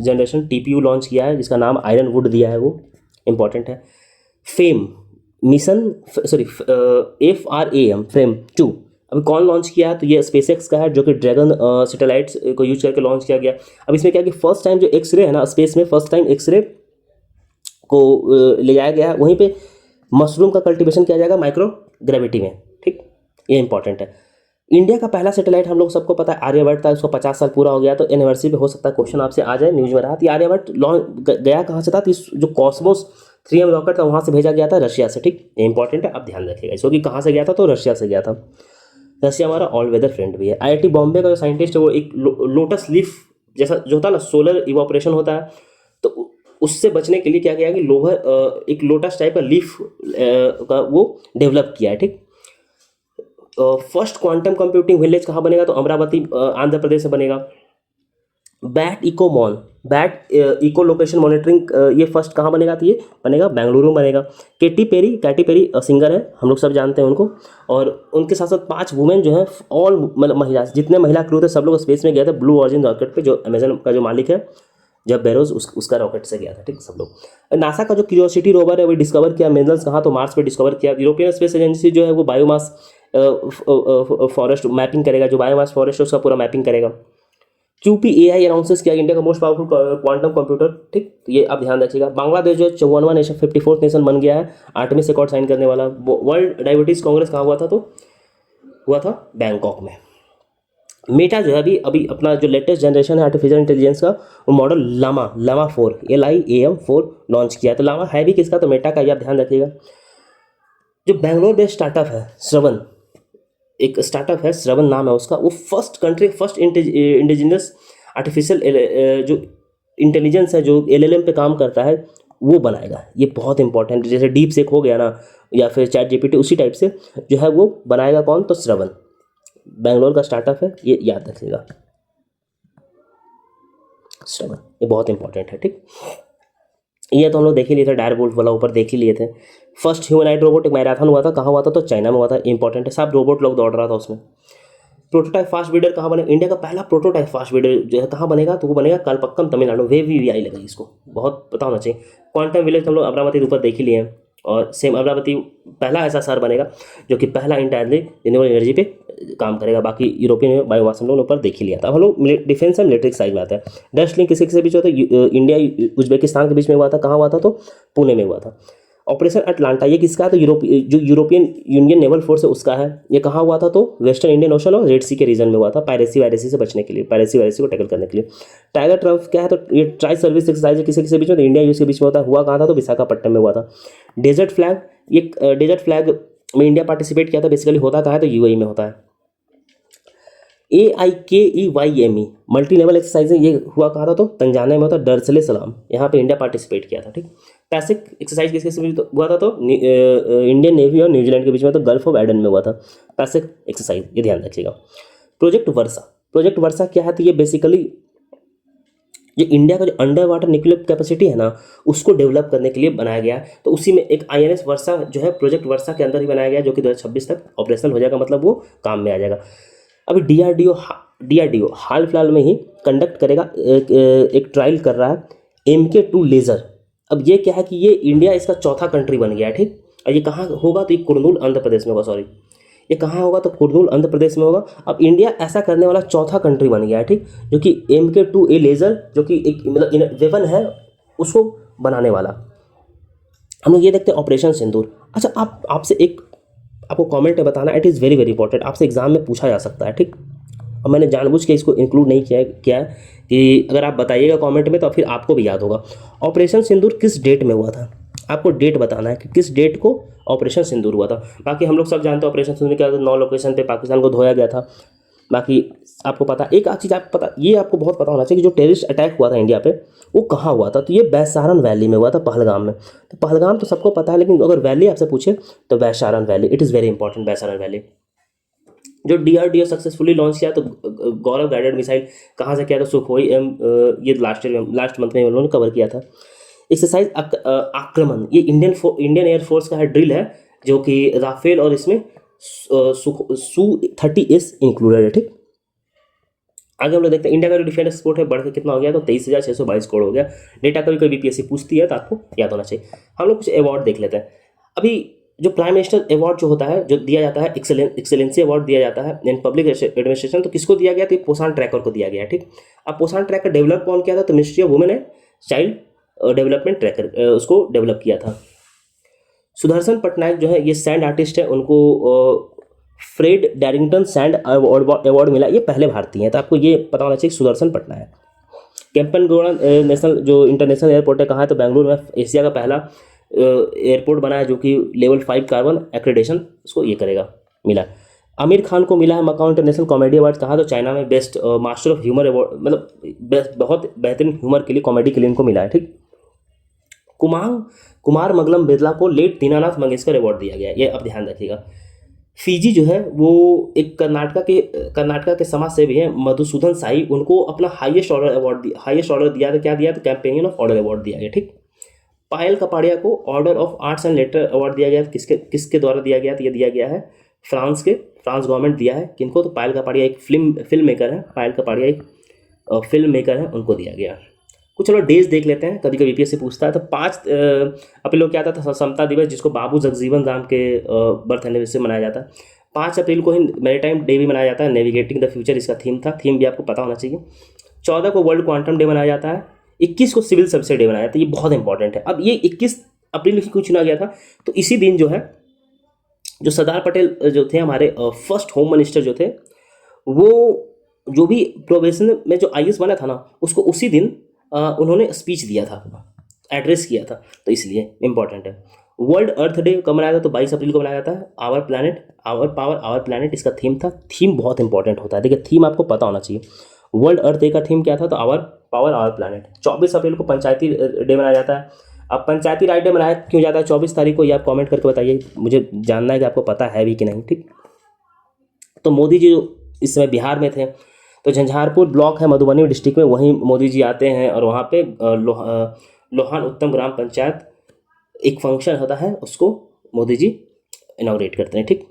जनरेशन TPU लॉन्च किया है, जिसका नाम आयरन वुड दिया है, वो इंपॉर्टेंट है। Fame mission, sorry, FRAM frame 2 अभी कौन लॉन्च किया है, तो ये स्पेसएक्स का है, जो कि ड्रैगन सैटेलाइट्स को यूज करके लॉन्च किया गया। अब इसमें क्या है कि फर्स्ट टाइम जो एक्सरे है ना, स्पेस में फर्स्ट टाइम एक्सरे को ले जाया गया है, वहीं पे मशरूम का कल्टीवेशन किया जाएगा माइक्रो ग्रेविटी में, ठीक। ये इंपॉर्टेंट है। इंडिया का पहला सैटेलाइट हम लोग सबको पता है आर्यभट्ट था, उसको 50 साल पूरा हो गया, तो एनिवर्सरी पे हो सकता है क्वेश्चन आपसे आ जाए, न्यूज में रहा। तो आर्यभट्ट लॉन्च गया कहाँ से था, तो इस जो कॉस्मोस 3M रॉकेट था वहाँ से भेजा गया था, रशिया से, ठीक। ये इंपॉर्टेंट है, आप ध्यान रखिएगा इसको कि कहाँ से गया था, तो रशिया से गया था। रशिया हमारा ऑल वेदर फ्रेंड भी है। IIT बॉम्बे का जो साइंटिस्ट है वो एक लोटस लीफ जैसा जो होता है ना, सोलर इवापोरेशन होता है, तो उससे बचने के लिए क्या किया कि लोहा, एक लोटस टाइप का लीफ का वो डेवलप किया है, ठीक। फर्स्ट क्वांटम कंप्यूटिंग विलेज कहाँ बनेगा, तो अमरावती आंध्र प्रदेश में बनेगा। बैट इकोमॉन, बैट इको लोकेशन मॉनिटरिंग, ये फर्स्ट कहाँ बनेगा, तो ये बनेगा बेंगलुरु में बनेगा। कैटी पेरी सिंगर है, हम लोग सब जानते हैं उनको, और उनके साथ साथ 5 वुमेन जो है, ऑल मतलब महिला, जितने महिला क्रू थे सब लोग स्पेस में गए थे ब्लू ऑरिजिन रॉकेट पे, जो अमेजन का जो मालिक है जब बेरोज उसका रॉकेट से गया था, ठीक। सब लोग नासा का जो क्यूरियोसिटी रोवर है वो डिस्कवर किया मिनरल्स कहाँ, तो मार्स पे डिस्कवर किया। यूरोपियन स्पेस एजेंसी जो है वो बायोमास फॉरेस्ट मैपिंग करेगा, जो बायोमास फॉरेस्ट है उसका पूरा मैपिंग करेगा। QPAI अनाउंसेस किया इंडिया का मोस्ट पावरफुल क्वांटम कंप्यूटर, ठीक। तो ये आप ध्यान रखिएगा। बांग्लादेश जो 54वां नेशन 54th नेशन बन गया है, आर्टेमिस अकॉर्ड साइन करने वाला। वर्ल्ड डायबिटीज कांग्रेस कहाँ हुआ था, तो हुआ था बैंकॉक में। मेटा जो है अभी अपना जो लेटेस्ट जनरेशन है आर्टिफिशियल इंटेलिजेंस का, वो मॉडल लामा 4 LIAM4 लॉन्च किया है। तो लामा है भी किसका, तो मेटा का, ये आप ध्यान रखिएगा। जो बैंगलोर बेस्ड स्टार्टअप है श्रवण, एक स्टार्टअप है श्रवण नाम है उसका, वो फर्स्ट इंडिजिनस आर्टिफिशियल जो इंटेलिजेंस है, जो LLM पे काम करता है, वो बनाएगा। ये बहुत इंपॉर्टेंट, जैसे डीप सेक हो गया ना, या फिर चैट GPT, उसी टाइप से जो है वो बनाएगा कौन, तो श्रवण, बैंगलोर का स्टार्टअप है, ये याद रखिएगा श्रवण, ये बहुत इंपॉर्टेंट है, ठीक। ये तो हम लोग देख ही लिए थे, डायर बोल्ट वाला ऊपर देख ही लिए थे। फर्स्ट ह्यूमनॉइड रोबोट एक मैराथन हुआ था, कहाँ हुआ था, तो चाइना में हुआ था, इंपॉर्टेंट है। सब रोबोट लोग दौड़ रहा था उसमें। प्रोटोटाइप फास्ट ब्रीडर कहाँ बने, इंडिया का पहला प्रोटोटाइप फास्ट ब्रीडर जो है कहाँ बनेगा, तो वो बनेगा कलपक्कम तमिलनाडु, VVI लगेगी इसको, बहुत पता होना चाहिए। क्वांटम विलेज हम लोग अमरावती के ऊपर देख ही लिए हैं, और सेम अमरावती पहला ऐसा शहर बनेगा जो कि पहला इंटायरली रिन्यूएबल एनर्जी पे काम करेगा। बाकी यूरोपियन बायोमास हम लोग ऊपर देख ही लिया था। अब हम लोग डिफेंस एंड मिलिट्री साइड में आता है। डस्ट लिंक किसी के बीच होता है, इंडिया उज्बेकिस्तान के बीच में हुआ था, कहाँ हुआ था, तो पुणे में हुआ था। ऑपरेशन अटलांटा ये किसका है, तो जो यूरोपियन यूनियन नेवल फोर्स है उसका है। ये कहाँ हुआ था, तो वेस्टर्न इंडियन ओशन और रेड सी के रीजन में हुआ था, पायरेसी वायरेसी से बचने के लिए, पायरेसी वायरेसी को टैकल करने के लिए। टाइगर ट्रम्प क्या है, तो ये ट्राई सर्विस एक्सरसाइज है, किसी बीच में, तो इंडिया यूएस के बीच में होता है। हुआ कहाँ था, तो विशाखापट्टनम में हुआ था। डेजर्ट फ्लैग, ये डेजर्ट फ्लैग में इंडिया पार्टिसिपेट किया था, बेसिकली होता कहाँ है, तो UAE में होता है। AIKEYME मल्टी लेवल एक्सरसाइज, ये हुआ कहा था, तो तंजानिया में होता है, दरसले सलाम, यहाँ पे इंडिया पार्टिसिपेट किया था, ठीक। पैसिक एक्सरसाइज किसके बीच हुआ था, तो इंडियन नेवी और न्यूजीलैंड के बीच में, तो गल्फ ऑफ एडन में हुआ था पैसिक एक्सरसाइज, ये ध्यान रखिएगा। प्रोजेक्ट वर्षा क्या है, तो ये बेसिकली ये इंडिया का जो अंडर वाटर न्यूक्लियर कैपेसिटी है ना, उसको डेवलप करने के लिए बनाया गया है। तो उसी में एक INS वर्षा जो है प्रोजेक्ट वर्षा के अंदर ही बनाया गया, जो कि 2026 तक ऑपरेशनल हो जाएगा, मतलब वो काम में आ जाएगा। अभी DRDO हाल फिलहाल में ही कंडक्ट करेगा, एक ट्रायल कर रहा है MK2 लेज़र। अब ये क्या है कि ये इंडिया इसका चौथा कंट्री बन गया है, ठीक। और ये कहाँ होगा, तो ये कुर्नूल आंध्र प्रदेश में होगा, सॉरी ये कहाँ होगा, तो कुर्नूल आंध्र प्रदेश में होगा। अब इंडिया ऐसा करने वाला चौथा कंट्री बन गया है, ठीक, जो कि MK2A लेज़र, जो कि एक मतलब वेपन है, उसको बनाने वाला। हम लोग ये देखते हैं ऑपरेशन सिंदूर। अच्छा, आपसे एक आपको कमेंट में बताना, it is very very important, आपसे एग्जाम में पूछा जा सकता है, ठीक। और मैंने जानबूझ के इसको इंक्लूड नहीं किया है कि अगर आप बताइएगा कमेंट में तो फिर आपको भी याद होगा। ऑपरेशन सिंदूर किस डेट में हुआ था, आपको डेट बताना है कि किस डेट को ऑपरेशन सिंदूर हुआ था। बाकी हम लोग सब जानते हैं ऑपरेशन सिंदूर क्या था, 9 लोकेशन पे पाकिस्तान को धोया गया था। बाकी आपको पता, एक चीज़ आपको पता, ये आपको बहुत पता होना चाहिए कि जो टेररिस्ट अटैक हुआ था इंडिया पे, वो कहाँ हुआ था, तो ये वैशारन वैली में हुआ था, पहलगाम में। तो पहलगाम तो सबको पता है, लेकिन अगर वैली आपसे पूछे तो Baisaran valley, it is very important, Baisaran valley. जो DRDO सक्सेसफुली लॉन्च किया, तो गौरव गाइडेड मिसाइल कहाँ से किया था, सुखोई ये लास्ट मंथ में उन्होंने कवर किया था। एक्सरसाइज आक्रमण, ये इंडियन एयरफोर्स का ड्रिल है, जो कि राफेल और इसमें Su-30S इंक्लूडेड है। ठीक, आगे हम लोग देखते हैं इंडिया का जो डिफेंस एक्सपोर्ट है बढ़ के कितना हो गया, तो 23,622 करोड़ हो गया। डेटा कभी कभी बीपीएससी पूछती है तो आपको याद होना चाहिए। हम लोग कुछ अवार्ड देख लेते हैं। अभी जो प्राइम मिनिस्टर अवार्ड जो होता है, जो दिया जाता है, एक्सेलेंसी अवार्ड दिया जाता है इन पब्लिक एडमिनिस्ट्रेशन, तो किसको दिया गया, तो पोषण ट्रैकर को दिया गया। ठीक, अब पोषण ट्रैकर डेवलप कौन किया था, तो ministry of women and child development tracker उसको डेवलप किया था। सुदर्शन पटनायक जो है ये सैंड आर्टिस्ट है, उनको फ्रेड डैरिंगटन सैंड अवार्ड मिला, ये पहले भारतीय हैं, तो आपको ये पता होना चाहिए सुदर्शन पटनायक। केम्पेगौड़ा नेशनल जो इंटरनेशनल एयरपोर्ट है, कहाँ है, तो बेंगलुरु में एशिया का पहला एयरपोर्ट बना है, जो कि लेवल 5 कार्बन एक्रेडिटेशन उसको ये करेगा, मिला। आमिर खान को मिला है मकाओ इंटरनेशनल कॉमेडी अवार्ड, कहा तो चाइना में best master of humour award, मतलब बहुत बेहतरीन ह्यूमर के लिए, कॉमेडी के लिए इनको मिला है। ठीक, कुमार मंगलम बिरला को लेट दीनानाथ मंगेशकर अवार्ड दिया गया, ये अब ध्यान रखिएगा। फिजी जो है वो एक कर्नाटका के समाज सेवी हैं मधुसूदन साई, उनको अपना हाईएस्ट ऑर्डर दिया था, क्या दिया, तो कैंपेनियन ऑफ ऑर्डर अवार्ड दिया गया। ठीक, पायल कपाड़िया को order of arts and later award दिया गया, किसके द्वारा दिया गया, तो ये दिया गया है फ्रांस गवर्नमेंट दिया है। किनको, तो पायल कपाड़िया एक फिल्म मेकर है, पायल कपाड़िया एक फिल्म मेकर है, उनको दिया गया। कुछ चलो डेज देख लेते हैं, कभी कभी यूपीएससी पूछता है। तो 5 अप्रैल को क्या था, समता दिवस, जिसको बाबू जगजीवन राम के बर्थ एनिवर्सरी मनाया जाता है। 5 अप्रैल को ही मैरीटाइम डे भी मनाया जाता है, नेविगेटिंग द फ्यूचर इसका थीम था, थीम भी आपको पता होना चाहिए। 14 को वर्ल्ड क्वांटम डे मनाया जाता है। 21 को सिविल सर्विस डे मनाया जाता है, ये बहुत इंपॉर्टेंट है। अब ये 21 अप्रैल को क्यों चुना गया था, तो इसी दिन जो है, जो सरदार पटेल जो थे हमारे फर्स्ट होम मिनिस्टर जो थे, वो जो भी प्रोबेशन में जो आईएएस बना था ना, उसको उसी दिन उन्होंने स्पीच दिया था, एड्रेस किया था, तो इसलिए इंपॉर्टेंट है। वर्ल्ड अर्थ डे कब मनाया था, तो 22 अप्रैल को मनाया जाता है। Our planet, our power, our planet इसका थीम था। थीम बहुत इंपॉर्टेंट होता है, देखिए थीम आपको पता होना चाहिए। वर्ल्ड अर्थ डे का थीम क्या था, तो our power, our planet. 24 April को पंचायती डे मनाया जाता है। अब पंचायती राज डे मनाया क्यों जाता है 24 तारीख को, ये आप कॉमेंट करके बताइए, मुझे जानना है कि आपको पता है भी कि नहीं। ठीक, तो मोदी जी जो इस समय बिहार में थे, तो झंझारपुर ब्लॉक है मधुबनी डिस्ट्रिक्ट में, वहीं मोदी जी आते हैं और वहाँ पे लोहान उत्तम ग्राम पंचायत एक फंक्शन होता है, उसको मोदी जी इनॉग्रेट करते हैं। ठीक,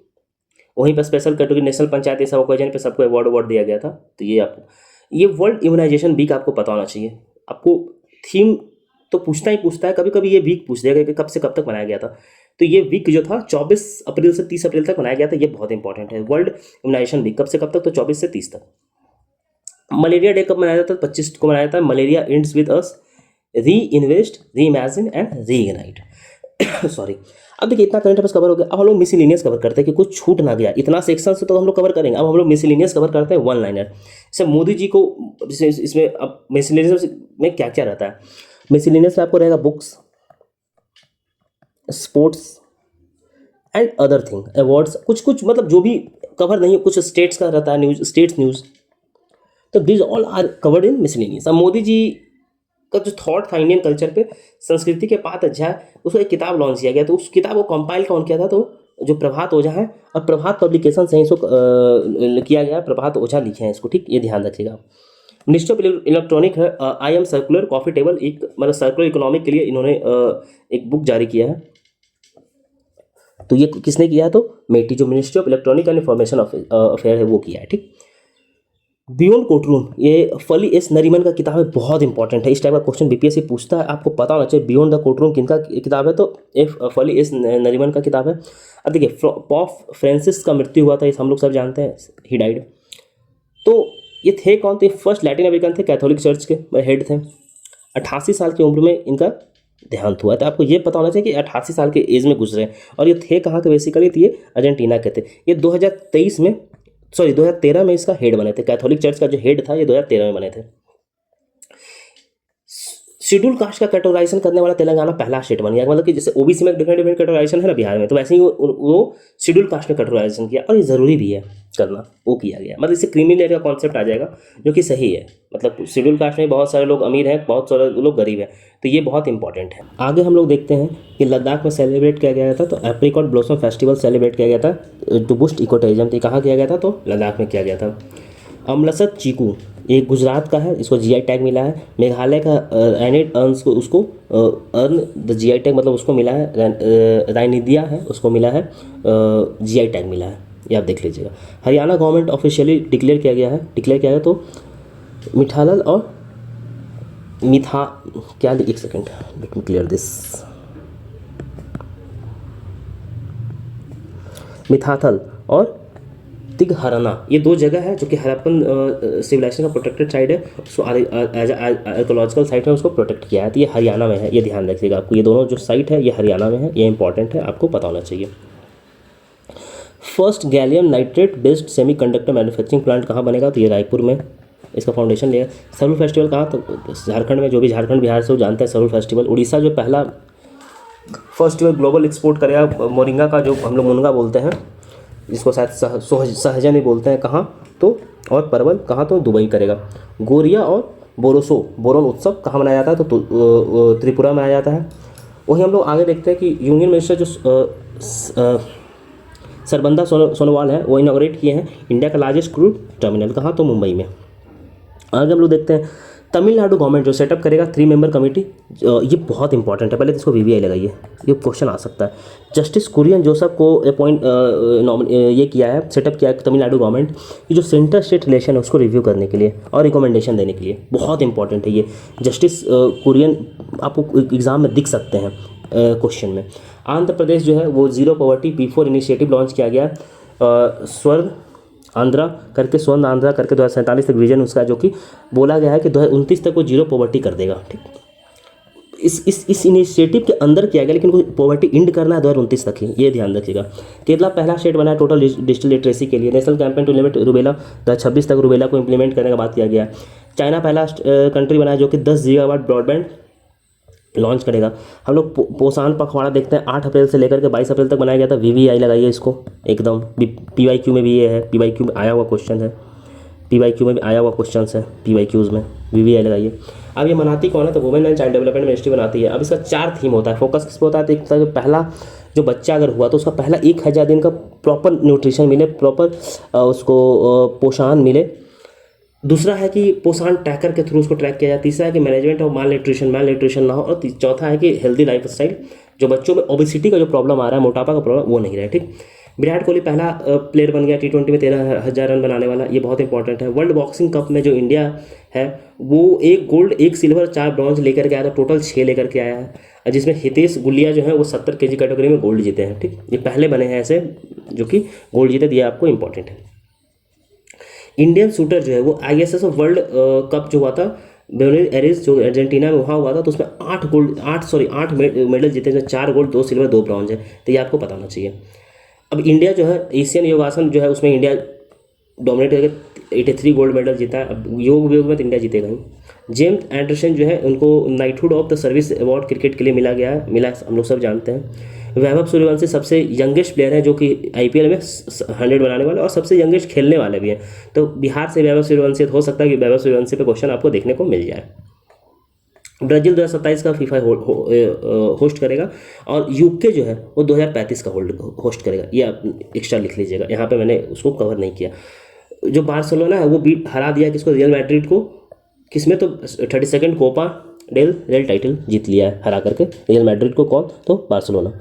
वहीं पर स्पेशल कैटेगरी नेशनल पंचायत सब ओकेजन पे सबको अवार्ड दिया गया था। तो ये आपको, ये वर्ल्ड इम्यूनाइजेशन वीक आपको पता होना चाहिए। आपको थीम तो पूछता है, कभी कभी ये वीक पूछ देगा कि कब से कब तक मनाया गया था, तो ये वीक जो था 24 अप्रैल से 30 अप्रैल तक मनाया गया था, ये बहुत इंपॉर्टेंट है। वर्ल्ड इम्यूनाइजेशन वीक कब से कब तक, तो 24 से 30 तक। मलेरिया डे कब मनाया जाता है, 25 को मनाया जाता है। मलेरिया एंड्स विद अस, री इन्वेस्ट, री imagine and re ignite. Sorry, अब देखिए इतना करंट अफेयर्स कवर हो गया। अब हम लोग मिसलिनियस कवर करते हैं कि कुछ छूट ना गया, इतना सेक्शन से तो हम लोग कवर करेंगे। अब हम लोग मिसलिनियस कवर करते हैं, वन लाइनर। जैसे मोदी जी को इसमें, अब मिसलिनियस में क्या क्या रहता है, मिसलिनियस में आपको रहेगा books, sports and other thing, awards, कुछ मतलब जो भी कवर नहीं, कुछ स्टेट्स का रहता है, न्यूज, स्टेट्स न्यूज़, तो this all are covered in miscellaneous. अब मोदी जी का जो थॉट था इंडियन कल्चर पे, संस्कृति के 5 अध्याय, उसको एक किताब लॉन्च किया गया, तो उस किताब को कंपाइल कौन किया था, तो जो प्रभात ओझा है, और प्रभात पब्लिकेशन से इसको किया गया, प्रभात ओझा लिखे हैं इसको। ठीक, ये ध्यान रखिएगा। मिनिस्ट्री ऑफ इलेक्ट्रॉनिक है, I am circular coffee table, एक मतलब सर्कुलर इकोनॉमिक के लिए इन्होंने एक बुक जारी किया है। तो ये किसने किया है, तो मेटी, जो ministry of electronic and information affair है, वो किया है। ठीक, बियॉन्ड कोर्टरूम, ये फली एस नरीमन का किताब है, बहुत इंपॉर्टेंट है। इस टाइप का क्वेश्चन बीपीएससी पूछता है, आपको पता होना चाहिए। बियॉन्ड द कोर्टरूम किनका किताब है, तो फली एस नरीमन का किताब है। अब देखिए पॉप फ्रांसिस का मृत्यु हुआ था, इस हम लोग सब जानते हैं, ही डाइड। तो ये थे कौन, थे फर्स्ट लैटिन अमेरिकन थे, कैथोलिक चर्च के हेड थे। 88 साल की उम्र में इनका देहांत हुआ। तो आपको ये पता होना चाहिए कि 88 साल के एज में गुजरे, और ये थे कहाँ के, बेसिकली तो ये अर्जेंटीना के थे। ये 2013 में इसका हेड बने थे, कैथोलिक चर्च का जो हेड था, ये 2013 में बने थे। शेड्यूल कास्ट का कैटेगराइजेशन करने वाला तेलंगाना पहला स्टेट बन गया, मतलब कि जैसे ओबीसी में डिफरेंट कैटेगराइजेशन है ना बिहार में, तो वैसे ही वो शेड्यूल कास्ट में कैटेगराइजेशन किया, और ये ज़रूरी भी है करना, वो किया गया। मतलब इससे क्रीमी लेयर का कॉन्सेप्ट आ जाएगा, जो कि सही है। मतलब शेड्यूल कास्ट में बहुत सारे लोग अमीर हैं, बहुत सारे लोग गरीब हैं, तो ये बहुत इंपॉर्टेंट है। आगे हम लोग देखते हैं कि लद्दाख में सेलिब्रेट किया गया था, तो एप्रिकॉट ब्लॉसम फेस्टिवल सेलिब्रेट किया गया था टू बूस्ट इको टूरिज्म। तो कहाँ किया गया था, तो लद्दाख में किया गया था। अमलसत चीकू एक गुजरात का है, इसको जीआई टैग मिला है। मेघालय का रैनिड अर्न्स को उसको अर्न द जीआई टैग मतलब उसको मिला है। रायनिदिया है उसको मिला है जीआई टैग मिला है, ये आप देख लीजिएगा। हरियाणा गवर्नमेंट ऑफिशियली डिक्लेयर किया गया है तो मिठालाल और मिठा क्या, एक second let me clear this, Mitathal और तिगहरना, ये दो जगह है जो कि हड़प्पन सिविलाइजेशन का प्रोटेक्टेड साइट है, उसको एज आर्कोलॉजिकल साइट है, उसको प्रोटेक्ट किया है। तो ये हरियाणा में है, ये ध्यान रखिएगा आपको, ये दोनों जो साइट है ये हरियाणा में है, ये इंपॉर्टेंट है, आपको पता होना चाहिए। First gallium nitrate based semiconductor manufacturing plant कहाँ बनेगा, तो ये रायपुर में इसका फाउंडेशन लिया। सरुल फेस्टिवल कहाँ, तो झारखंड में, जो भी झारखंड बिहार से वो जानते हैं सरुल फेस्टिवल। उड़ीसा जो पहला फेस्टिवल ग्लोबल एक्सपोर्ट करेगा मोरिंगा का, जो हम लोग मुनगा बोलते हैं, इसको शायद सहजन ही बोलते हैं, कहाँ तो, और परवल कहाँ तो दुबई करेगा। गोरिया और बोरोन उत्सव कहाँ मनाया जाता है, तो त्रिपुरा में आया जाता है। वही हम लोग आगे देखते हैं कि यूनियन मिनिस्टर जो सरबंदा सोनोवाल है वो इनॉग्रेट किए हैं इंडिया का लार्जेस्ट क्रूड टर्मिनल, कहाँ तो मुंबई में। आगे हम लोग देखते हैं तमिलनाडु गवर्नमेंट जो सेटअप करेगा 3 मेंबर कमेटी, ये बहुत इंपॉर्टेंट है, पहले तो इसको वीवीआई लगाइए, ये क्वेश्चन आ सकता है। जस्टिस कुरियन जोसेफ को अपॉइंट ये किया है, सेटअप किया है तमिलनाडु गवर्नमेंट, ये जो सेंटर स्टेट रिलेशन है उसको रिव्यू करने के लिए और रिकमेंडेशन देने के लिए, बहुत इंपॉर्टेंट है ये। जस्टिस कुरियन आपको एग्जाम में दिख सकते हैं क्वेश्चन में। आंध्र प्रदेश जो है वो zero poverty P4 initiative launch किया गया, स्वर्ण आंध्रा करके, स्वर्ण आंध्रा करके 2047 तक विजन उसका, जो कि बोला गया है कि 2029 तक वो जीरो पॉवर्टी कर देगा। ठीक, इस इनिशिएटिव के अंदर किया गया, लेकिन पॉवर्टी इंड करना है 2029 तक ही, ये ध्यान रखिएगा। केरला पहला स्टेट बना है टोटल डिजिटल लिटरेसी के लिए। National campaign to limit rubella 2026 तक रूबेला को इंप्लीमेंट करने का बात किया गया। चाइना पहला कंट्री बना है जो कि 10 गीगावाट ब्रॉडबैंड लॉन्च करेगा। हम लोग पोषण पखवाड़ा देखते हैं, 8 अप्रैल से लेकर के 22 अप्रैल तक बनाया गया था। वीवीआई लगाइए इसको एकदम, पीवाईक्यू में भी ये है, पीवाईक्यू में आया हुआ क्वेश्चन है, पीवाईक्यू में भी आया हुआ क्वेश्चन है, पीवाईक्यूज में वीवीआई लगाइए। अब ये मनाती कौन है, तो women and child development ministry बनाती है। अब इसका 4 थीम होता है, फोकस किस पे होता है, तो एक तरह पहला जो बच्चा अगर हुआ तो उसका पहला 1000 दिन का प्रॉपर न्यूट्रिशन मिले, प्रॉपर उसको पोषण मिले। दूसरा है कि पोषण ट्रैकर के थ्रू उसको ट्रैक किया जाए। तीसरा है कि मैनेजमेंट ऑफ माल न्यूट्रिशन ना हो, और चौथा है कि हेल्दी लाइफ स्टाइल, जो बच्चों में ओबेसिटी का जो प्रॉब्लम आ रहा है, मोटापा का प्रॉब्लम, वो नहीं रहे। ठीक, विराट कोहली पहला प्लेयर बन गया T20 में 13,000 रन बनाने वाला, ये बहुत इंपॉर्टेंट है। वर्ल्ड बॉक्सिंग कप में जो इंडिया है वो 1 गोल्ड 1 सिल्वर 4 ब्रॉन्ज लेकर के आया था, टोटल 6 लेकर के आया है, जिसमें हितेश गुलिया जो है वो 70 kg कैटेगरी में गोल्ड जीते हैं। ठीक, ये पहले बने हैं ऐसे जो कि गोल्ड जीते, ये आपको इंपॉर्टेंट है। इंडियन शूटर जो है वो ISS वर्ल्ड कप जो हुआ था ब्यूनस एयर्स जो अर्जेंटीना में वहाँ हुआ था, तो उसमें 8 मेडल जीते, जिसमें 4 गोल्ड 2 सिल्वर 2 ब्रॉन्ज है, तो ये आपको पता होना चाहिए। अब इंडिया जो है एशियन योगासन जो है उसमें इंडिया डोमिनेट करके 83 गोल्ड मेडल जीता है। अब योग में तो इंडिया जीतेगा ही। जेम्स एंडरसन जो है उनको knighthood of the service award cricket के लिए मिला, हम लोग सब जानते हैं। वैभव सूर्यवंशी सबसे यंगेस्ट प्लेयर है जो कि IPL में 100 बनाने वाले और सबसे यंगेस्ट खेलने वाले भी हैं। तो बिहार से वैभव सूर्यवंशी, हो सकता है कि वैभव सूर्यवंशी पे क्वेश्चन आपको देखने को मिल जाए। ब्राज़ील 2027 का फीफा होस्ट करेगा और यूके जो है वो 2035 का होस्ट करेगा, ये आप एक्स्ट्रा लिख लीजिएगा, यहाँ पे मैंने उसको कवर नहीं किया। जो बार्सिलोना है वो हरा दिया किसको, रियल मैड्रिड को, किसमें, तो 32nd Copa del Rey title जीत लिया है हरा करके रियल मैड्रिड को, कौन, तो बार्सिलोना।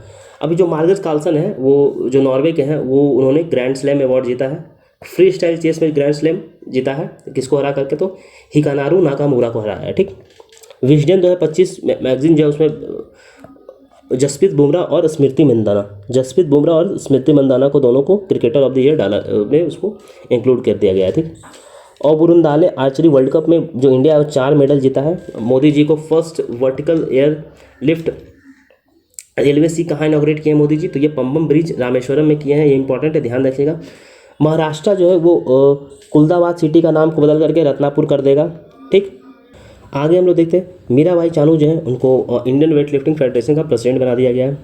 अभी जो मार्गस कार्लसन है वो जो नॉर्वे के हैं, वो उन्होंने ग्रैंड स्लैम अवार्ड जीता है, फ्री स्टाइल चेस में ग्रैंड स्लैम जीता है, किसको हरा करके, तो हिकानारू नाकामुरा को हराया है। ठीक, विजडन 2025 मैगजीन जो है उसमें जसप्रीत बुमराह और स्मृति मंदाना को दोनों को क्रिकेटर ऑफ द ईयर डाला में उसको इंक्लूड कर दिया गया है। ठीक, और बुरुंदाले आर्चरी वर्ल्ड कप में जो इंडिया है 4 मेडल जीता है। मोदी जी को first vertical air lift railway sea कहाँ इनॉग्रेट किए हैं मोदी जी, तो ये पंबम ब्रिज रामेश्वरम में किए हैं, ये इंपॉर्टेंट है, ध्यान रखिएगा। महाराष्ट्र जो है वो कुलदाबाद सिटी का नाम को बदल करके रत्नापुर कर देगा। ठीक, आगे हम लोग देखते हैं मीराबाई चानू जो है उनको इंडियन वेट लिफ्टिंग फेडरेशन का प्रेसिडेंट बना दिया गया है।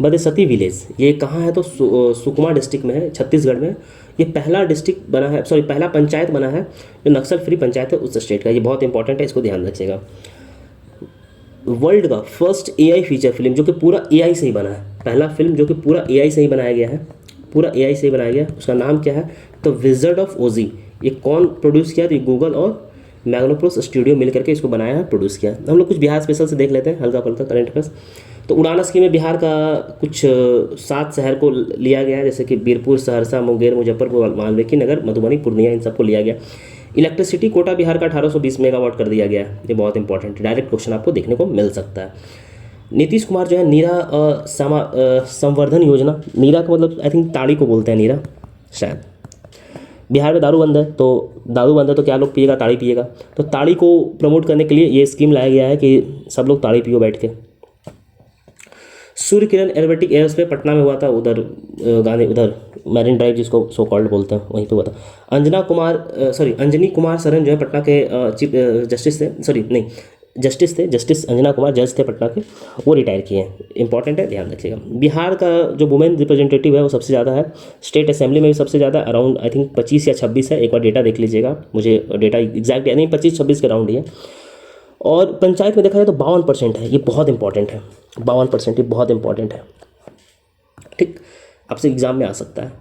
बदेसती विलेज ये कहाँ है, तो सुकमा डिस्ट्रिक्ट में है, छत्तीसगढ़ में। ये पहला डिस्ट्रिक्ट बना है, पहला पंचायत बना है जो नक्सल फ्री पंचायत है उस स्टेट का, ये बहुत इंपॉर्टेंट है, इसको ध्यान रखिएगा। वर्ल्ड का फर्स्ट AI फीचर फिल्म जो कि पूरा AI से ही बना है, पहला फिल्म जो कि पूरा AI से ही बनाया गया है, पूरा AI से ही बनाया गया, उसका नाम क्या है, तो विजर्ड ऑफ ओजी। ये कौन प्रोड्यूस किया? तो गूगल और मैग्नोप्रोस स्टूडियो मिल करके इसको बनाया है, प्रोड्यूस किया। हम लोग कुछ बिहार स्पेशल से देख लेते हैं, हल्का फुल्का करंट अफेयर्स। तो उड़ान स्कीम में बिहार का कुछ 7 शहर को लिया गया है, जैसे कि बीरपुर, सहरसा, मुंगेर, मुजफ्फरपुर, वाल्मीकि नगर, मधुबनी, पूर्णिया, इन सबको लिया गया। इलेक्ट्रिसिटी कोटा बिहार का 1820 मेगावाट कर दिया गया है, ये बहुत इंपॉर्टेंट है, डायरेक्ट क्वेश्चन आपको देखने को मिल सकता है। नीतीश कुमार जो है नीरा संवर्धन योजना, नीरा का मतलब आई थिंक ताड़ी को बोलते हैं नीरा शायद। बिहार में दारू बंद है, तो दारू बंद है तो क्या लोग पिएगा? ताड़ी पिएगा। तो ताड़ी को प्रमोट करने के लिए ये स्कीम लाया गया है कि सब लोग ताड़ी पियो बैठ के। सूर्य किरण एरोबेटिक एयर्स पे पटना में हुआ था, उधर गांधी, उधर मैरिन ड्राइव जिसको सो कॉल्ड बोलते हैं, वहीं पे हुआ था। अंजनी कुमार सरन जो है पटना के चीफ जस्टिस थे, जस्टिस अंजना कुमार जज थे पटना के, वो रिटायर किए हैं। इंपॉर्टेंट है, ध्यान रखिएगा। बिहार का जो वुमेन रिप्रेजेंटेटिव है वो सबसे ज़्यादा है, स्टेट असेंबली में भी सबसे ज़्यादा, अराउंड आई थिंक 25 या 26 है। एक बार डेटा देख लीजिएगा, मुझे डेटा एग्जैक्ट नहीं, 25-26 के राउंड ही है। और पंचायत में देखा जाए तो 52% है, ये बहुत इंपॉर्टेंट है, 52% ये बहुत इंपॉर्टेंट है, ठीक, आपसे एग्जाम में आ सकता है।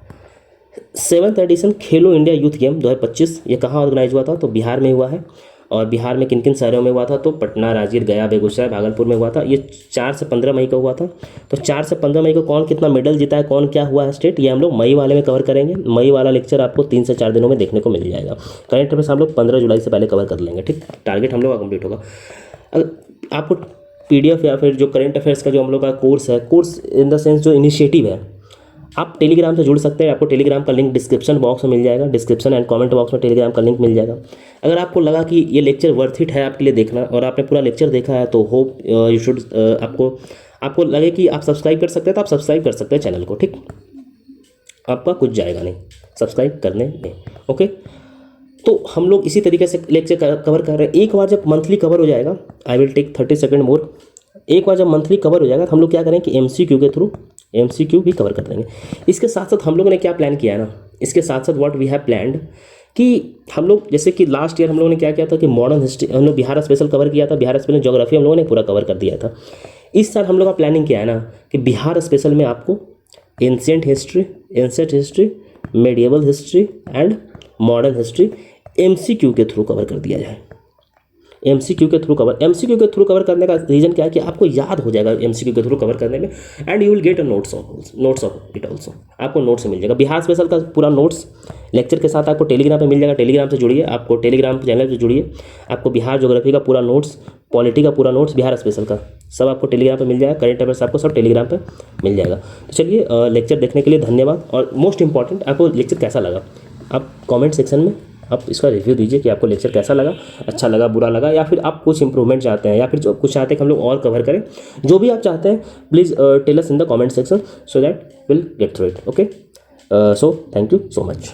7th एडिशन खेलो इंडिया यूथ गेम 2025 ये कहाँ ऑर्गेनाइज हुआ था? तो बिहार में हुआ है। और बिहार में किन किन शहरों में हुआ था? तो पटना, राजगीर, गया, बेगूसराय, भागलपुर में हुआ था। ये 4 से 15 मई को हुआ था। तो 4 से 15 मई को कौन कितना मेडल जीता है, कौन क्या हुआ है स्टेट, ये हम लोग मई वाले में कवर करेंगे। मई वाला लेक्चर आपको 3 से 4 दिनों में देखने को मिल जाएगा। करंट अफेयर्स हम लोग 15 जुलाई से पहले कवर कर लेंगे, ठीक, टारगेट हम लोग का कंप्लीट होगा। अगर आपको PDF या फिर जो करंट अफेयर्स का जो हम लोग का कोर्स है, कोर्स इन द सेंस जो इनिशिएटिव है, आप टेलीग्राम से जुड़ सकते हैं। आपको टेलीग्राम का लिंक डिस्क्रिप्शन बॉक्स में मिल जाएगा, डिस्क्रिप्शन एंड कमेंट बॉक्स में टेलीग्राम का लिंक मिल जाएगा। अगर आपको लगा कि ये लेक्चर वर्थ इट है आपके लिए देखना और आपने पूरा लेक्चर देखा है, तो होप यू शुड आपको लगे कि आप सब्सक्राइब कर सकते हैं, तो आप सब्सक्राइब कर सकते हैं चैनल को, ठीक, आपका कुछ जाएगा नहीं सब्सक्राइब करने में, ओके। तो हम लोग इसी तरीके से लेक्चर कवर कर रहे हैं। एक बार जब मंथली कवर हो जाएगा, I will take 30 second more, एक बार जब मंथली कवर हो जाएगा तो हम लोग क्या करें कि MCQ के थ्रू MCQ भी कवर कर देंगे। इसके साथ साथ हम लोगों ने क्या प्लान किया है ना, इसके साथ साथ व्हाट वी हैव प्लान्ड कि हम लोग जैसे कि लास्ट ईयर हम लोगों ने क्या किया था कि मॉडर्न हिस्ट्री हम लोग बिहार स्पेशल कवर किया था, बिहार स्पेशल ज्योग्राफी हम लोगों ने पूरा कवर कर दिया था। इस साल हम लोग का प्लानिंग क्या है ना कि बिहार स्पेशल में आपको ancient history, medieval history and modern history MCQ के थ्रू कवर कर दिया जाए। MCQ के थ्रू कवर करने का रीज़न क्या है कि आपको याद हो जाएगा MCQ के थ्रू कवर करने में, and you will get a notes of it also, आपको नोट्स मिल जाएगा। बिहार स्पेशल का पूरा नोट्स लेक्चर के साथ आपको टेलीग्राम पे मिल जाएगा, टेलीग्राम से जुड़िए, आपको टेलीग्राम चैनल से जुड़िए, आपको बिहार ज्योग्राफी का पूरा नोट्स, पॉलिटी का पूरा नोट्स, बिहार स्पेशल का सब आपको टेलीग्राम पे मिल जाएगा, करंट अफेयर्स आपको सब टेलीग्राम पे मिल जाएगा। तो चलिए, लेक्चर देखने के लिए धन्यवाद। और मोस्ट इंपॉर्टेंट, आपको लेक्चर कैसा लगा, आप कॉमेंट सेक्शन में आप इसका रिव्यू दीजिए कि आपको लेक्चर कैसा लगा, अच्छा लगा, बुरा लगा, या फिर आप कुछ इंप्रूवमेंट चाहते हैं, या फिर जो कुछ चाहते हैं कि हम लोग और कवर करें, जो भी आप चाहते हैं please tell us in the comment section so that will get through it, okay. So thank you so much.